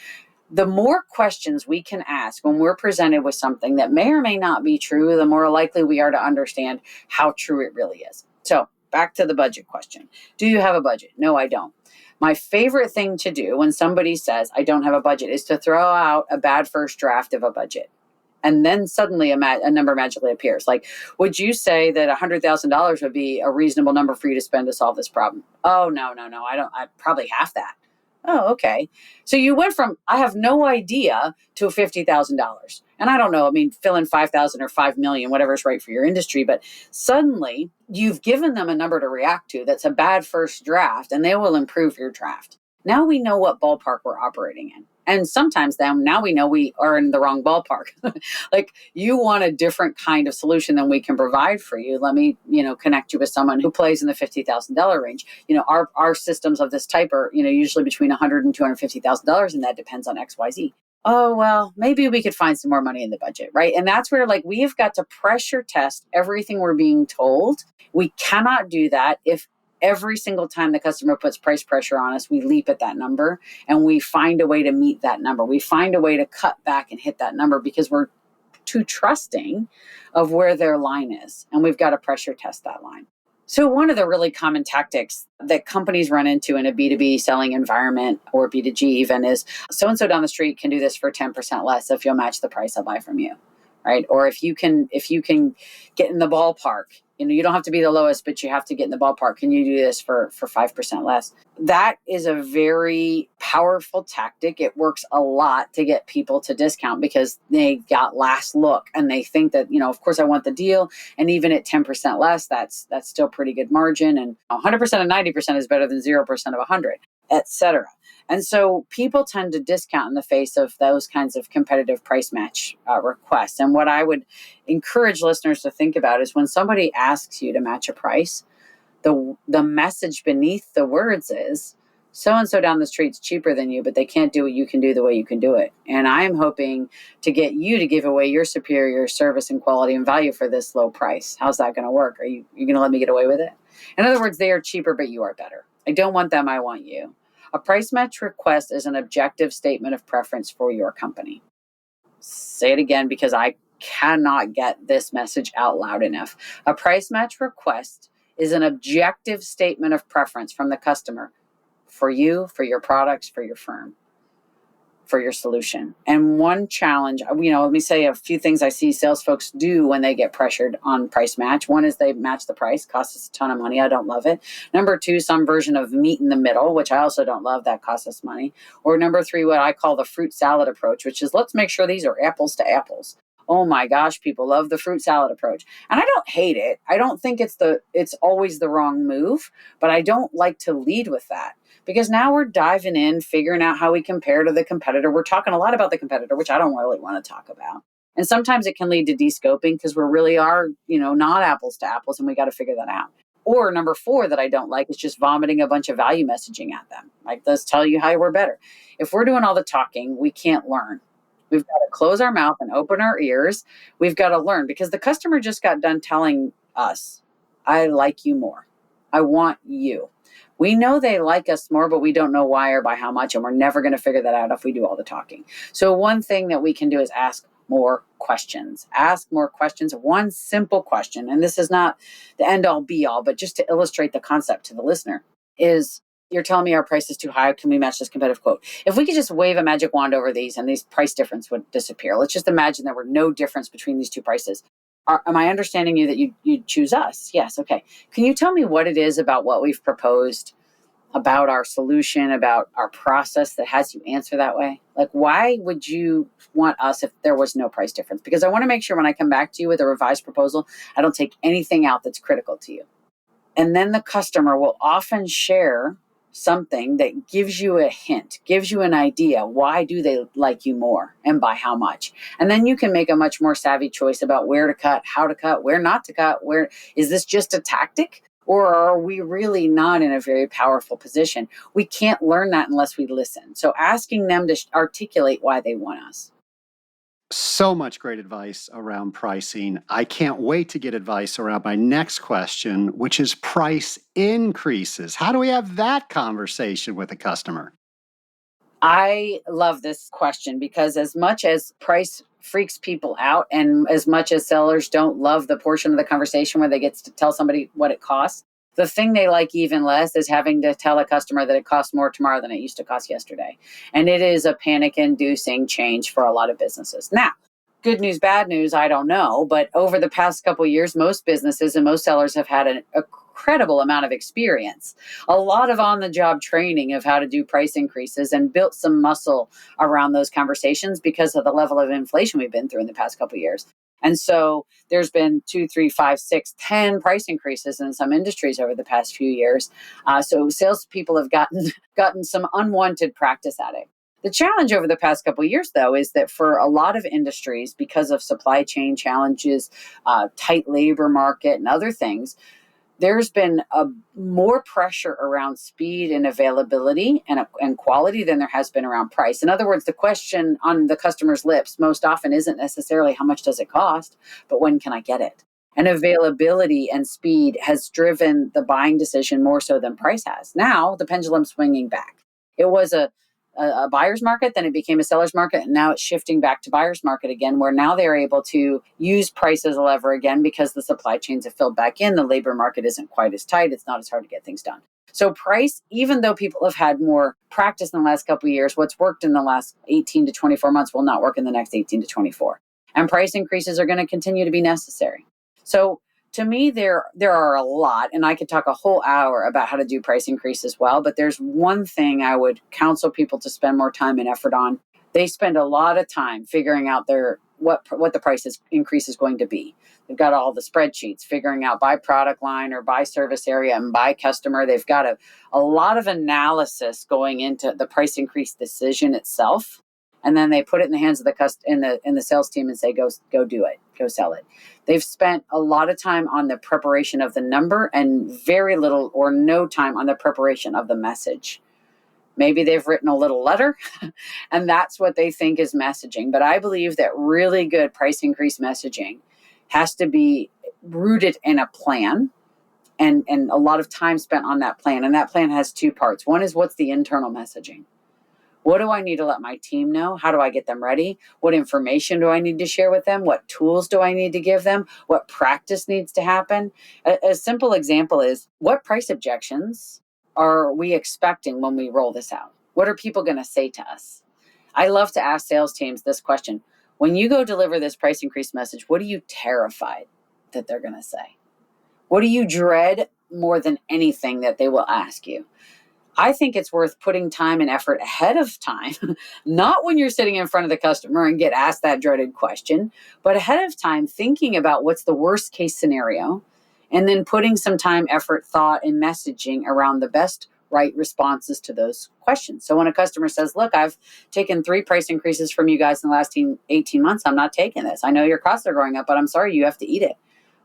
The more questions we can ask when we're presented with something that may or may not be true, the more likely we are to understand how true it really is. So back to the budget question. Do you have a budget? No, I don't. My favorite thing to do when somebody says, I don't have a budget, is to throw out a bad first draft of a budget. And then suddenly a number magically appears. Like, would you say that $100,000 would be a reasonable number for you to spend to solve this problem? Oh, no. I probably half that. Oh, okay. So you went from, I have no idea, to $50,000. And I don't know, fill in 5,000 or 5 million, whatever is right for your industry. But suddenly you've given them a number to react to that's a bad first draft, and they will improve your draft. Now we know what ballpark we're operating in. And sometimes now we know we are in the wrong ballpark. Like, you want a different kind of solution than we can provide for you. Let me, connect you with someone who plays in the $50,000 range. Our systems of this type are, usually between $100,000 and $250,000, and that depends on X, Y, Z. Oh, well, maybe we could find some more money in the budget, right? And that's where, we've got to pressure test everything we're being told. We cannot do that if every single time the customer puts price pressure on us, we leap at that number and we find a way to meet that number. We find a way to cut back and hit that number because we're too trusting of where their line is. And we've got to pressure test that line. So one of the really common tactics that companies run into in a B2B selling environment, or B2G even, is so-and-so down the street can do this for 10% less. If you'll match the price, I'll buy from you. Right? Or if you can get in the ballpark, you don't have to be the lowest, but you have to get in the ballpark. Can you do this for 5% less? That is a very powerful tactic. It works a lot to get people to discount because they got last look and they think that, of course I want the deal. And even at 10% less, that's still pretty good margin. And 100% of 90% is better than 0% of 100, et cetera. And so people tend to discount in the face of those kinds of competitive price match requests. And what I would encourage listeners to think about is when somebody asks you to match a price, the message beneath the words is, so-and-so down the street's cheaper than you, but they can't do what you can do the way you can do it. And I'm hoping to get you to give away your superior service and quality and value for this low price. How's that going to work? Are you going to let me get away with it? In other words, they are cheaper, but you are better. I don't want them, I want you. A price match request is an objective statement of preference for your company. Say it again because I cannot get this message out loud enough. A price match request is an objective statement of preference from the customer for you, for your products, for your firm. for your solution. And one challenge, let me say a few things I see sales folks do when they get pressured on price match. One is they match the price, costs us a ton of money. I don't love it. Number two, some version of meet in the middle, which I also don't love. That costs us money. Or number three, what I call the fruit salad approach, which is let's make sure these are apples to apples. Oh my gosh, people love the fruit salad approach. And I don't hate it. I don't think it's always the wrong move, but I don't like to lead with that. Because now we're diving in, figuring out how we compare to the competitor. We're talking a lot about the competitor, which I don't really want to talk about. And sometimes it can lead to de-scoping because we really are, not apples to apples, and we got to figure that out. Or number four that I don't like is just vomiting a bunch of value messaging at them. Like, let's tell you how we're better. If we're doing all the talking, we can't learn. We've got to close our mouth and open our ears. We've got to learn because the customer just got done telling us, I like you more. I want you. We know they like us more, but we don't know why or by how much, and we're never going to figure that out if we do all the talking. So one thing that we can do is ask more questions. Ask more questions. One simple question, and this is not the end-all be-all, but just to illustrate the concept to the listener, is you're telling me our price is too high. Can we match this competitive quote? If we could just wave a magic wand over these and these price difference would disappear. Let's just imagine there were no difference between these two prices. Am I understanding you that you choose us? Yes. Okay. Can you tell me what it is about what we've proposed, about our solution, about our process that has you answer that way? Like, why would you want us if there was no price difference? Because I want to make sure when I come back to you with a revised proposal, I don't take anything out that's critical to you. And then the customer will often share something that gives you a hint, gives you an idea. Why do they like you more and by how much? And then you can make a much more savvy choice about where to cut, how to cut, where not to cut. Where is this just a tactic? Or are we really not in a very powerful position? We can't learn that unless we listen. So asking them to articulate why they want us. So much great advice around pricing. I can't wait to get advice around my next question, which is price increases. How do we have that conversation with a customer? I love this question because as much as price freaks people out and as much as sellers don't love the portion of the conversation where they get to tell somebody what it costs, the thing they like even less is having to tell a customer that it costs more tomorrow than it used to cost yesterday. And it is a panic-inducing change for a lot of businesses. Now, good news, bad news, I don't know. But over the past couple of years, most businesses and most sellers have had an incredible amount of experience, a lot of on-the-job training of how to do price increases and built some muscle around those conversations because of the level of inflation we've been through in the past couple of years. And so there's been 2, 3, 5, 6, 10 price increases in some industries over the past few years. So salespeople have gotten some unwanted practice at it. The challenge over the past couple of years, though, is that for a lot of industries, because of supply chain challenges, tight labor market, and other things, there's been more pressure around speed and availability and quality than there has been around price. In other words, the question on the customer's lips most often isn't necessarily how much does it cost, but when can I get it? And availability and speed has driven the buying decision more so than price has. Now the pendulum's swinging back. It was a buyer's market, then it became a seller's market, and now it's shifting back to buyer's market again, where now they're able to use price as a lever again because the supply chains have filled back in. The labor market isn't quite as tight. It's not as hard to get things done. So price, even though people have had more practice in the last couple of years, what's worked in the last 18 to 24 months will not work in the next 18 to 24. And price increases are going to continue to be necessary. So to me, there are a lot, and I could talk a whole hour about how to do price increases well, but there's one thing I would counsel people to spend more time and effort on. They spend a lot of time figuring out what the price increase is going to be. They've got all the spreadsheets, figuring out by product line or by service area and by customer. They've got a lot of analysis going into the price increase decision itself. And then they put it in the hands of the sales team and say, go do it, go sell it. They've spent a lot of time on the preparation of the number and very little or no time on the preparation of the message. Maybe they've written a little letter and that's what they think is messaging. But I believe that really good price increase messaging has to be rooted in a plan and a lot of time spent on that plan. And that plan has two parts. One is what's the internal messaging? What do I need to let my team know? How do I get them ready? What information do I need to share with them? What tools do I need to give them? What practice needs to happen? A simple example is, what price objections are we expecting when we roll this out? What are people going to say to us? I love to ask sales teams this question. When you go deliver this price increase message, what are you terrified that they're going to say? What do you dread more than anything that they will ask you? I think it's worth putting time and effort ahead of time, not when you're sitting in front of the customer and get asked that dreaded question, but ahead of time thinking about what's the worst case scenario, and then putting some time, effort, thought, and messaging around the best right responses to those questions. So when a customer says, look, I've taken 3 price increases from you guys in the last 18 months, I'm not taking this. I know your costs are going up, but I'm sorry, you have to eat it.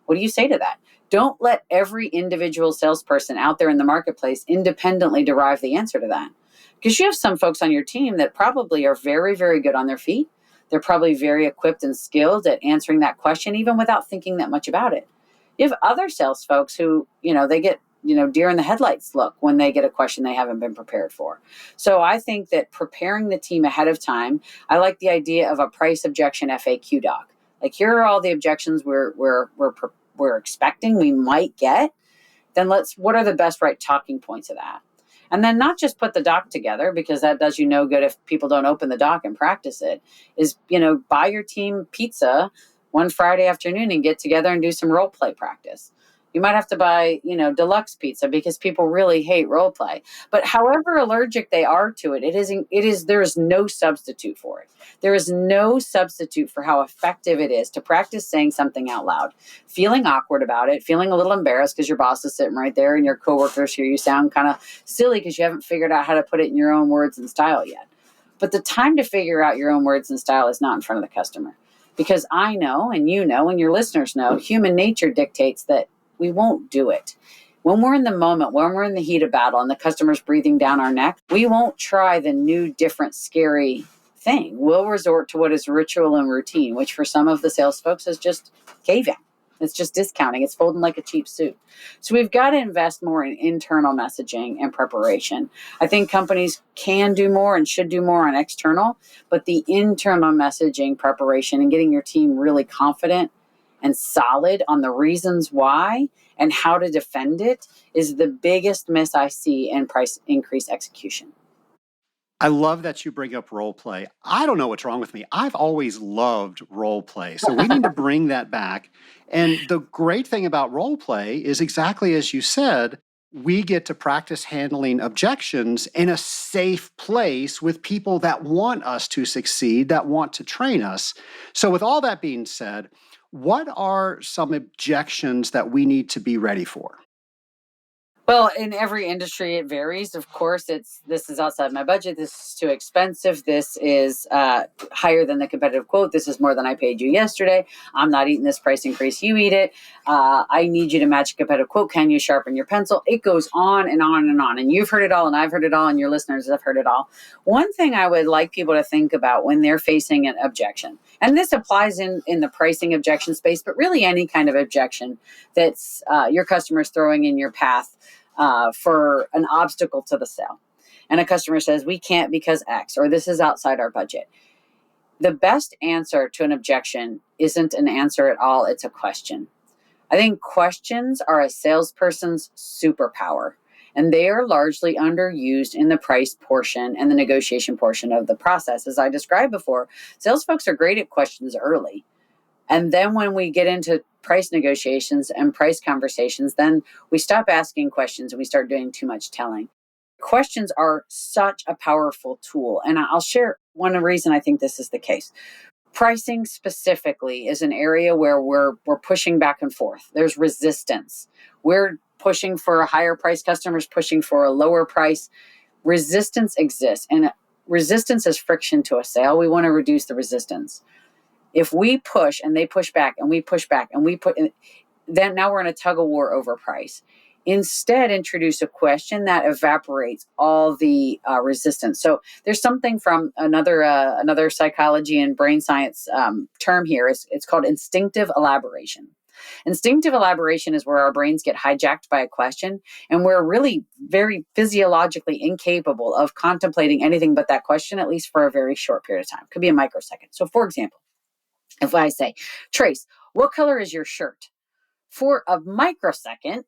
What do you say to that? Don't let every individual salesperson out there in the marketplace independently derive the answer to that. Because you have some folks on your team that probably are very, very good on their feet. They're probably very equipped and skilled at answering that question, even without thinking that much about it. You have other sales folks who, they get, deer in the headlights look when they get a question they haven't been prepared for. So I think that preparing the team ahead of time, I like the idea of a price objection FAQ doc. Like, here are all the objections we're expecting we might get. Then what are the best right talking points of that? And then not just put the doc together, because that does you no good if people don't open the doc and practice it, is, buy your team pizza one Friday afternoon and get together and do some role play practice. You might have to buy, deluxe pizza because people really hate role play. But however allergic they are to it, there is no substitute for it. There is no substitute for how effective it is to practice saying something out loud, feeling awkward about it, feeling a little embarrassed because your boss is sitting right there and your coworkers hear you sound kind of silly because you haven't figured out how to put it in your own words and style yet. But the time to figure out your own words and style is not in front of the customer. Because I know, and and your listeners know, human nature dictates that we won't do it. When we're in the moment, when we're in the heat of battle and the customer's breathing down our neck, we won't try the new, different, scary thing. We'll resort to what is ritual and routine, which for some of the sales folks is just caving. It's just discounting. It's folding like a cheap suit. So we've got to invest more in internal messaging and preparation. I think companies can do more and should do more on external, but the internal messaging preparation and getting your team really confident and solid on the reasons why and how to defend it is the biggest miss I see in price increase execution. I love that you bring up role play. I don't know what's wrong with me. I've always loved role play. So we need to bring that back. And the great thing about role play is exactly as you said, we get to practice handling objections in a safe place with people that want us to succeed, that want to train us. So with all that being said, what are some objections that we need to be ready for? Well, in every industry, it varies. Of course, this is outside my budget. This is too expensive. This is higher than the competitive quote. This is more than I paid you yesterday. I'm not eating this price increase. You eat it. I need you to match a competitive quote. Can you sharpen your pencil? It goes on and on and on. And you've heard it all, and I've heard it all, and your listeners have heard it all. One thing I would like people to think about when they're facing an objection, and this applies in the pricing objection space, but really any kind of objection that's your customer's throwing in your path for an obstacle to the sale. And a customer says, we can't because X, or this is outside our budget. The best answer to an objection isn't an answer at all, it's a question. I think questions are a salesperson's superpower, and they are largely underused in the price portion and the negotiation portion of the process. As I described before, sales folks are great at questions early. And then when we get into price negotiations and price conversations, then we stop asking questions and we start doing too much telling. Questions are such a powerful tool. And I'll share one reason I think this is the case. Pricing specifically is an area where we're pushing back and forth. There's resistance. We're pushing for a higher price, customers pushing for a lower price. Resistance exists, and resistance is friction to a sale. We want to reduce the resistance. If we push and they push back and we push back and then now we're in a tug of war over price. Instead, introduce a question that evaporates all the resistance. So there's something from another psychology and brain science term here. It's called instinctive elaboration. Instinctive elaboration is where our brains get hijacked by a question, and we're really very physiologically incapable of contemplating anything but that question, at least for a very short period of time. It could be a microsecond. So for example, if I say, Trace, what color is your shirt? For a microsecond,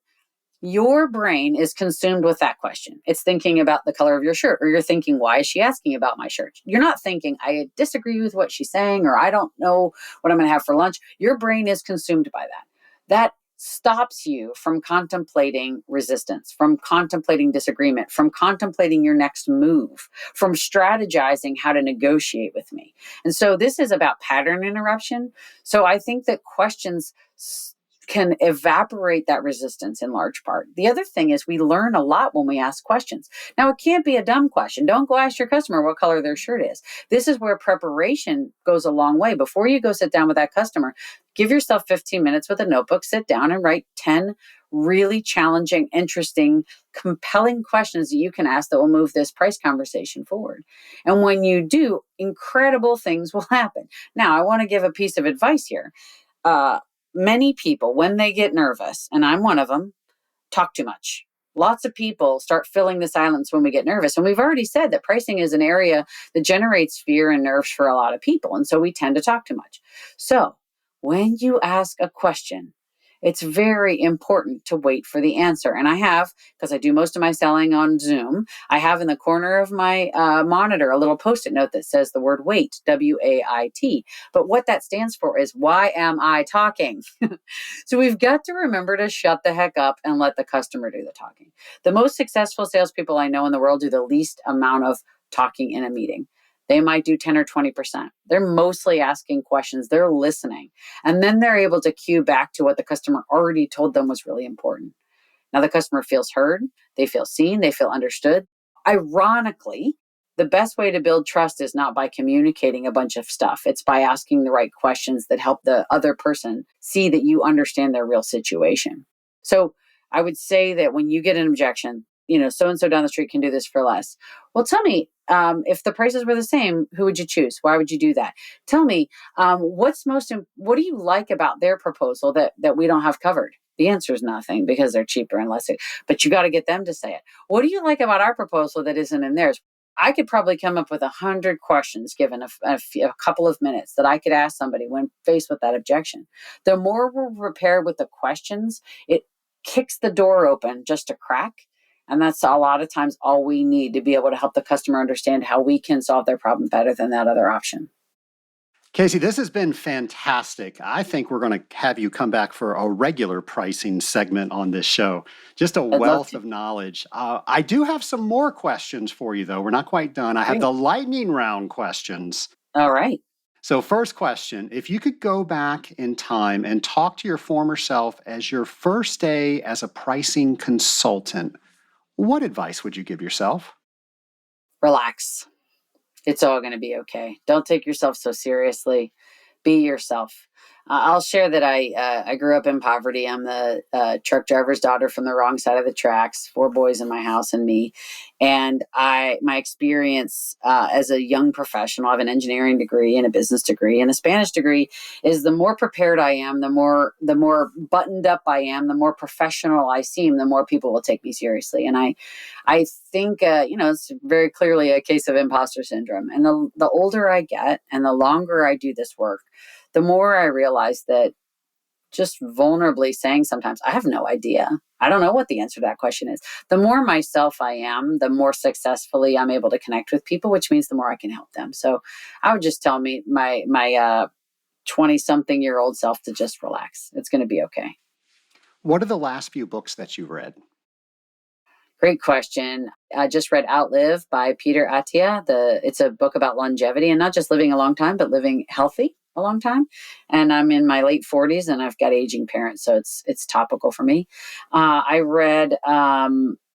your brain is consumed with that question. It's thinking about the color of your shirt, or you're thinking, why is she asking about my shirt? You're not thinking, I disagree with what she's saying, or I don't know what I'm going to have for lunch. Your brain is consumed by that. That stops you from contemplating resistance, from contemplating disagreement, from contemplating your next move, from strategizing how to negotiate with me. And so this is about pattern interruption. So I think that questions can evaporate that resistance in large part. The other thing is we learn a lot when we ask questions. Now, it can't be a dumb question. Don't go ask your customer what color their shirt is. This is where preparation goes a long way. Before you go sit down with that customer, give yourself 15 minutes with a notebook, sit down and write 10 really challenging, interesting, compelling questions that you can ask that will move this price conversation forward. And when you do, incredible things will happen. Now, I want to give a piece of advice here. Many people, when they get nervous, and I'm one of them, talk too much. Lots of people start filling the silence when we get nervous. And we've already said that pricing is an area that generates fear and nerves for a lot of people. And so we tend to talk too much. So when you ask a question, it's very important to wait for the answer. And I have, because I do most of my selling on Zoom, I have in the corner of my monitor a little post-it note that says the word wait, WAIT. But what that stands for is, why am I talking? So we've got to remember to shut the heck up and let the customer do the talking. The most successful salespeople I know in the world do the least amount of talking in a meeting. They might do 10 or 20%. They're mostly asking questions. They're listening. And then they're able to cue back to what the customer already told them was really important. Now the customer feels heard. They feel seen. They feel understood. Ironically, the best way to build trust is not by communicating a bunch of stuff. It's by asking the right questions that help the other person see that you understand their real situation. So I would say that when you get an objection, so-and-so down the street can do this for less. Well, tell me, if the prices were the same, who would you choose? Why would you do that? Tell me, what do you like about their proposal that we don't have covered? The answer is nothing, because they're cheaper and less, but you got to get them to say it. What do you like about our proposal that isn't in theirs? I could probably come up with 100 questions given a couple of minutes that I could ask somebody when faced with that objection. The more we're prepared with the questions, it kicks the door open just a crack. And that's a lot of times all we need to be able to help the customer understand how we can solve their problem better than that other option. Casey, this has been fantastic. I think we're going to have you come back for a regular pricing segment on this show. Just a wealth of knowledge. I do have some more questions for you, though. We're not quite done. I have the lightning round questions. All right. So first question, if you could go back in time and talk to your former self as your first day as a pricing consultant, what advice would you give yourself? Relax. It's all going to be okay. Don't take yourself so seriously. Be yourself. I'll share that I grew up in poverty. I'm the truck driver's daughter from the wrong side of the tracks, 4 boys in my house and me. And my experience as a young professional, I have an engineering degree and a business degree and a Spanish degree, is the more prepared I am, the more buttoned up I am, the more professional I seem, the more people will take me seriously. And I think, it's very clearly a case of imposter syndrome. And the older I get and the longer I do this work, the more I realize that just vulnerably saying sometimes, I have no idea. I don't know what the answer to that question is. The more myself I am, the more successfully I'm able to connect with people, which means the more I can help them. So I would just tell me my 20-something-year-old self to just relax. It's going to be okay. What are the last few books that you've read? Great question. I just read Outlive by Peter Attia. It's a book about longevity, and not just living a long time, but living healthy a long time. And I'm in my late 40s and I've got aging parents, so it's topical for me. I read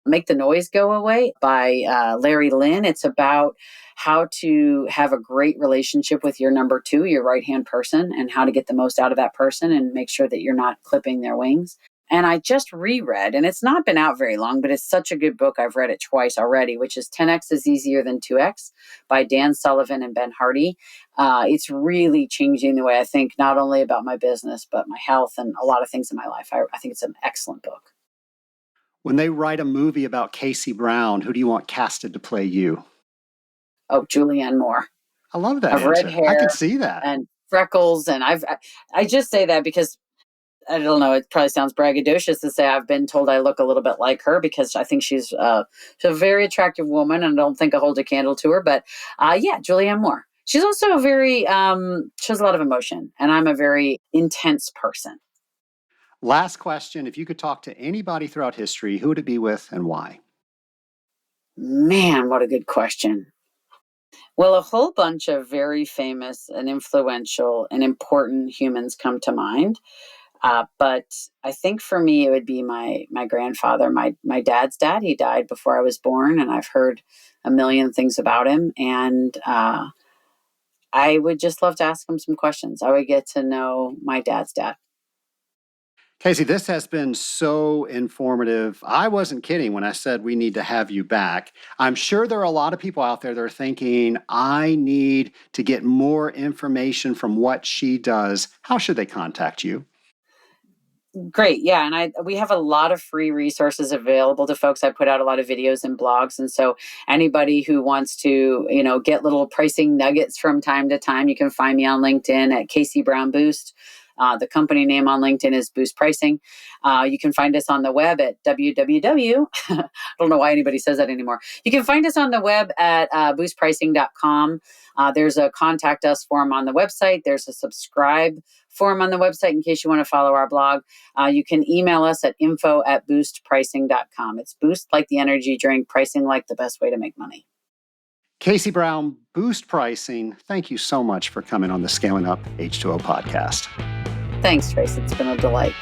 Make the Noise Go Away by Larry Lynn. It's about how to have a great relationship with your number 2, your right-hand person, and how to get the most out of that person and make sure that you're not clipping their wings. And I just reread, and it's not been out very long, but it's such a good book. I've read it twice already, which is 10X is Easier Than 2X by Dan Sullivan and Ben Hardy. It's really changing the way I think, not only about my business, but my health and a lot of things in my life. I think it's an excellent book. When they write a movie about Casey Brown, who do you want casted to play you? Oh, Julianne Moore. I love that I've answer. red hair. I could see that. And freckles. And I just say that because I don't know, it probably sounds braggadocious to say I've been told I look a little bit like her because I think she's a very attractive woman and I don't think I hold a candle to her. But yeah, Julianne Moore. She's also a very, she has a lot of emotion, and I'm a very intense person. Last question. If you could talk to anybody throughout history, who would it be with and why? Man, what a good question. Well, a whole bunch of very famous and influential and important humans come to mind. But I think for me, it would be my grandfather, my dad's dad. He died before I was born, and I've heard a million things about him. And I would just love to ask him some questions. I would get to know my dad's dad. Casey, this has been so informative. I wasn't kidding when I said we need to have you back. I'm sure there are a lot of people out there that are thinking, I need to get more information from what she does. How should they contact you? Great. Yeah. And we have a lot of free resources available to folks. I put out a lot of videos and blogs. And so anybody who wants to, get little pricing nuggets from time to time, you can find me on LinkedIn at Casey Brown Boost. The company name on LinkedIn is Boost Pricing. You can find us on the web at www. I don't know why anybody says that anymore. You can find us on the web at boostpricing.com. There's a contact us form on the website. There's a subscribe form on the website in case you want to follow our blog. You can email us at info@boostpricing.com. It's Boost like the energy drink, pricing like the best way to make money. Casey Brown, Boost Pricing, thank you so much for coming on the Scaling Up H2O podcast. Thanks, Trace. It's been a delight.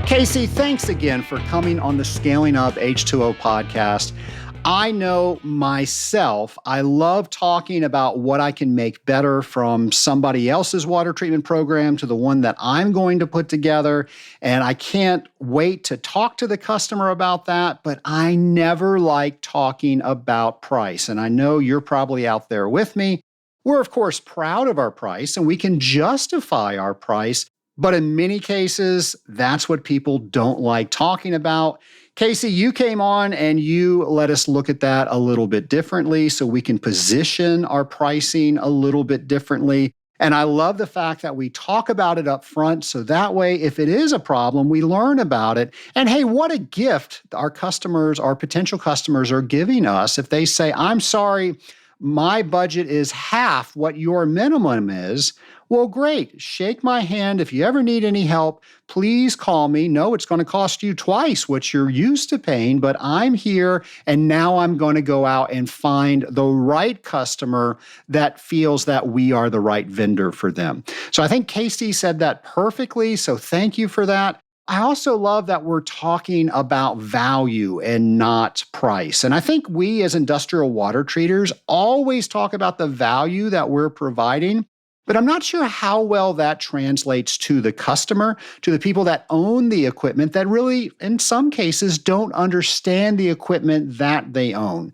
Casey, thanks again for coming on the Scaling Up H2O podcast. I know myself, I love talking about what I can make better from somebody else's water treatment program to the one that I'm going to put together. And I can't wait to talk to the customer about that, but I never like talking about price. And I know you're probably out there with me. We're, of course, proud of our price and we can justify our price. But in many cases, that's what people don't like talking about. Casey, you came on and you let us look at that a little bit differently so we can position our pricing a little bit differently. And I love the fact that we talk about it up front so that way, if it is a problem, we learn about it. And hey, what a gift our customers, our potential customers are giving us if they say, I'm sorry, my budget is half what your minimum is. Well, great. Shake my hand. If you ever need any help, please call me. No, it's going to cost you twice what you're used to paying, but I'm here and now I'm going to go out and find the right customer that feels that we are the right vendor for them. So I think Casey said that perfectly. So thank you for that. I also love that we're talking about value and not price. And I think we as industrial water treaters always talk about the value that we're providing. But I'm not sure how well that translates to the customer, to the people that own the equipment that really, in some cases, don't understand the equipment that they own.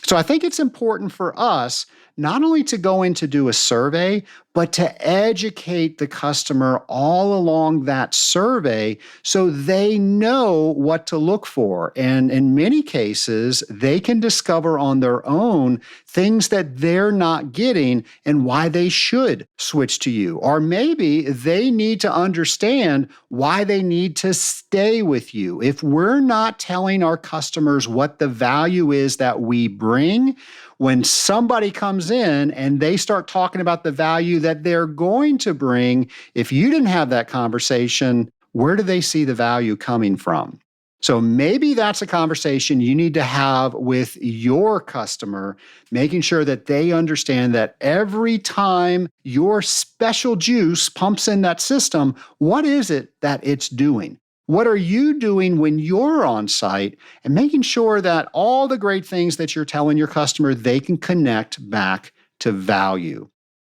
So I think it's important for us not only to go in to do a survey, but to educate the customer all along that survey so they know what to look for. And in many cases, they can discover on their own things that they're not getting and why they should switch to you. Or maybe they need to understand why they need to stay with you. If we're not telling our customers what the value is that we bring, when somebody comes in and they start talking about the value that they're going to bring, if you didn't have that conversation, where do they see the value coming from? So maybe that's a conversation you need to have with your customer, making sure that they understand that every time your special juice pumps in that system, what is it that it's doing? What are you doing when you're on site? And making sure that all the great things that you're telling your customer, they can connect back to value.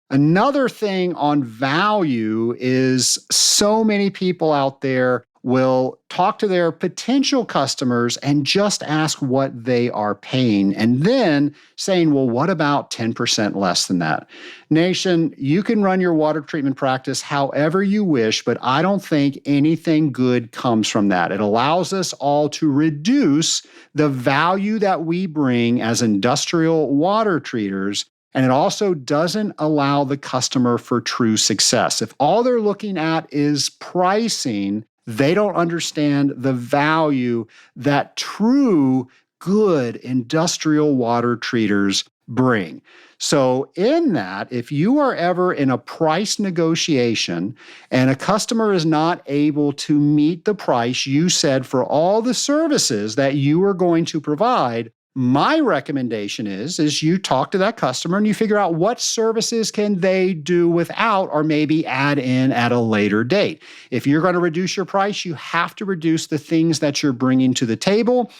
Another thing on value is so many people out there will talk to their potential customers and just ask what they are paying and then saying, well, what about 10% less than that? Nation, you can run your water treatment practice however you wish, but I don't think anything good comes from that. It allows us all to reduce the value that we bring as industrial water treaters And it also doesn't allow the customer for true success. If all they're looking at is pricing, they don't understand the value that true good industrial water treaters bring. So in that, if you are ever in a price negotiation and a customer is not able to meet the price you said for all the services that you are going to provide, my recommendation is you talk to that customer and you figure out what services can they do without or maybe add in at a later date. If you're going to reduce your price, you have to reduce the things that you're bringing to the table.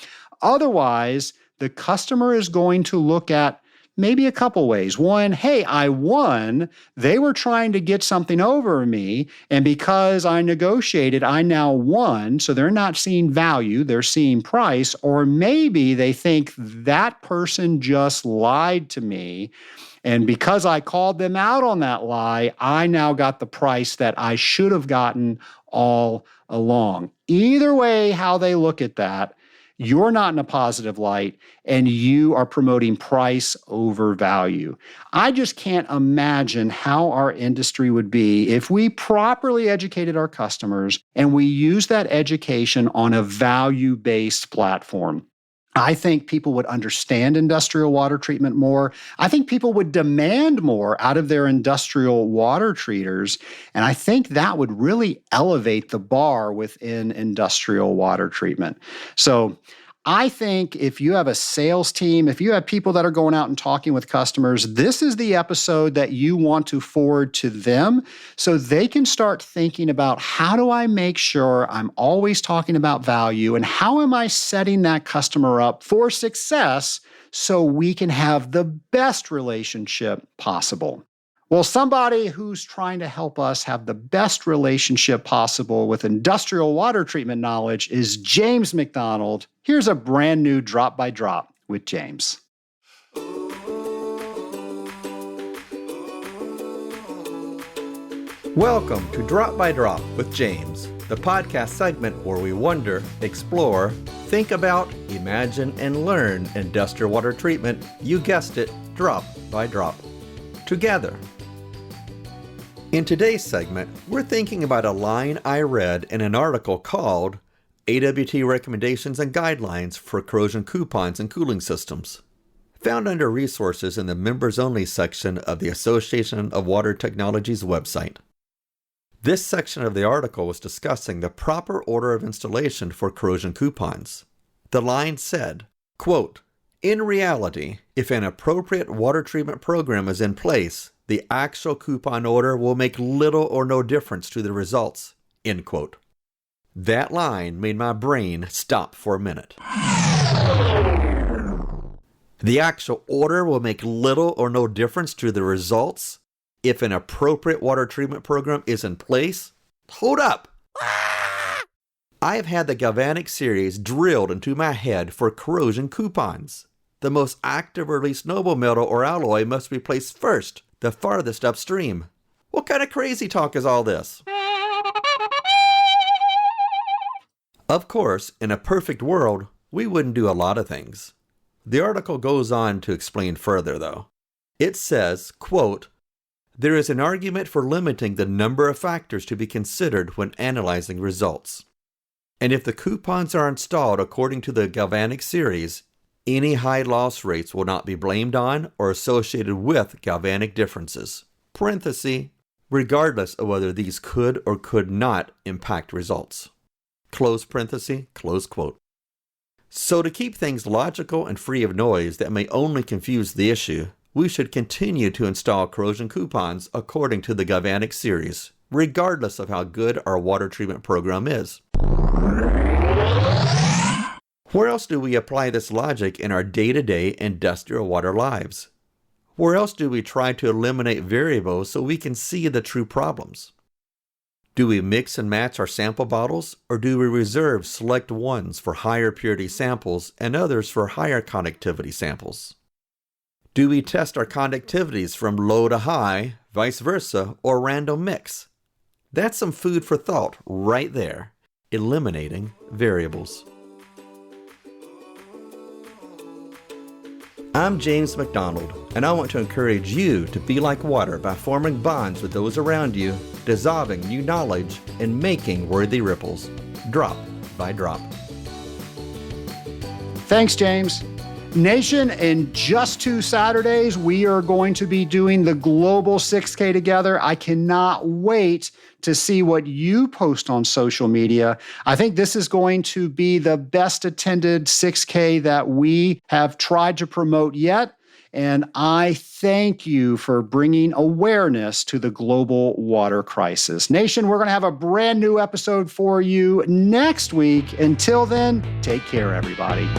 Otherwise, the customer is going to look at maybe a couple ways. One, hey, I won. They were trying to get something over me, and because I negotiated, I now won. So they're not seeing value, they're seeing price. Or maybe they think that person just lied to me, and because I called them out on that lie, I now got the price that I should have gotten all along. Either way, how they look at that, you're not in a positive light and you are promoting price over value. I just can't imagine how our industry would be if we properly educated our customers and we use that education on a value-based platform. I think people would understand industrial water treatment more. I think people would demand more out of their industrial water treaters. And I think that would really elevate the bar within industrial water treatment. So I think if you have a sales team, if you have people that are going out and talking with customers, this is the episode that you want to forward to them so they can start thinking about how do I make sure I'm always talking about value and how am I setting that customer up for success so we can have the best relationship possible. Well, somebody who's trying to help us have the best relationship possible with industrial water treatment knowledge is James McDonald. Here's a brand new Drop by Drop with James. Welcome to Drop by Drop with James, the podcast segment where we wonder, explore, think about, imagine, and learn industrial water treatment. You guessed it, drop by drop. Together. In today's segment, we're thinking about a line I read in an article called AWT Recommendations and Guidelines for Corrosion Coupons and Cooling Systems, found under Resources in the Members Only section of the Association of Water Technology's website. This section of the article was discussing the proper order of installation for corrosion coupons. The line said, quote, "In reality, if an appropriate water treatment program is in place, the actual coupon order will make little or no difference to the results," end quote. That line made my brain stop for a minute. The actual order will make little or no difference to the results if an appropriate water treatment program is in place? Hold up! I have had the galvanic series drilled into my head for corrosion coupons. The most active or least noble metal or alloy must be placed first, the farthest upstream. What kind of crazy talk is all this? Of course, in a perfect world, we wouldn't do a lot of things. The article goes on to explain further, though. It says, quote, "There is an argument for limiting the number of factors to be considered when analyzing results. And if the coupons are installed according to the galvanic series, any high loss rates will not be blamed on or associated with galvanic differences, parenthesis, regardless of whether these could or could not impact results. Close parenthesis, close quote. So to keep things logical and free of noise that may only confuse the issue, we should continue to install corrosion coupons according to the galvanic series, regardless of how good our water treatment program is. Where else do we apply this logic in our day-to-day industrial water lives? Where else do we try to eliminate variables so we can see the true problems? Do we mix and match our sample bottles, or do we reserve select ones for higher purity samples and others for higher conductivity samples? Do we test our conductivities from low to high, vice versa, or random mix? That's some food for thought right there, eliminating variables. I'm James McDonald, and I want to encourage you to be like water by forming bonds with those around you, dissolving new knowledge, and making worthy ripples, drop by drop. Thanks, James. Nation, in just 2 Saturdays, we are going to be doing the Global 6K together. I cannot wait to see what you post on social media. I think this is going to be the best attended 6K that we have tried to promote yet. And I thank you for bringing awareness to the global water crisis. Nation, we're going to have a brand new episode for you next week. Until then, take care, everybody.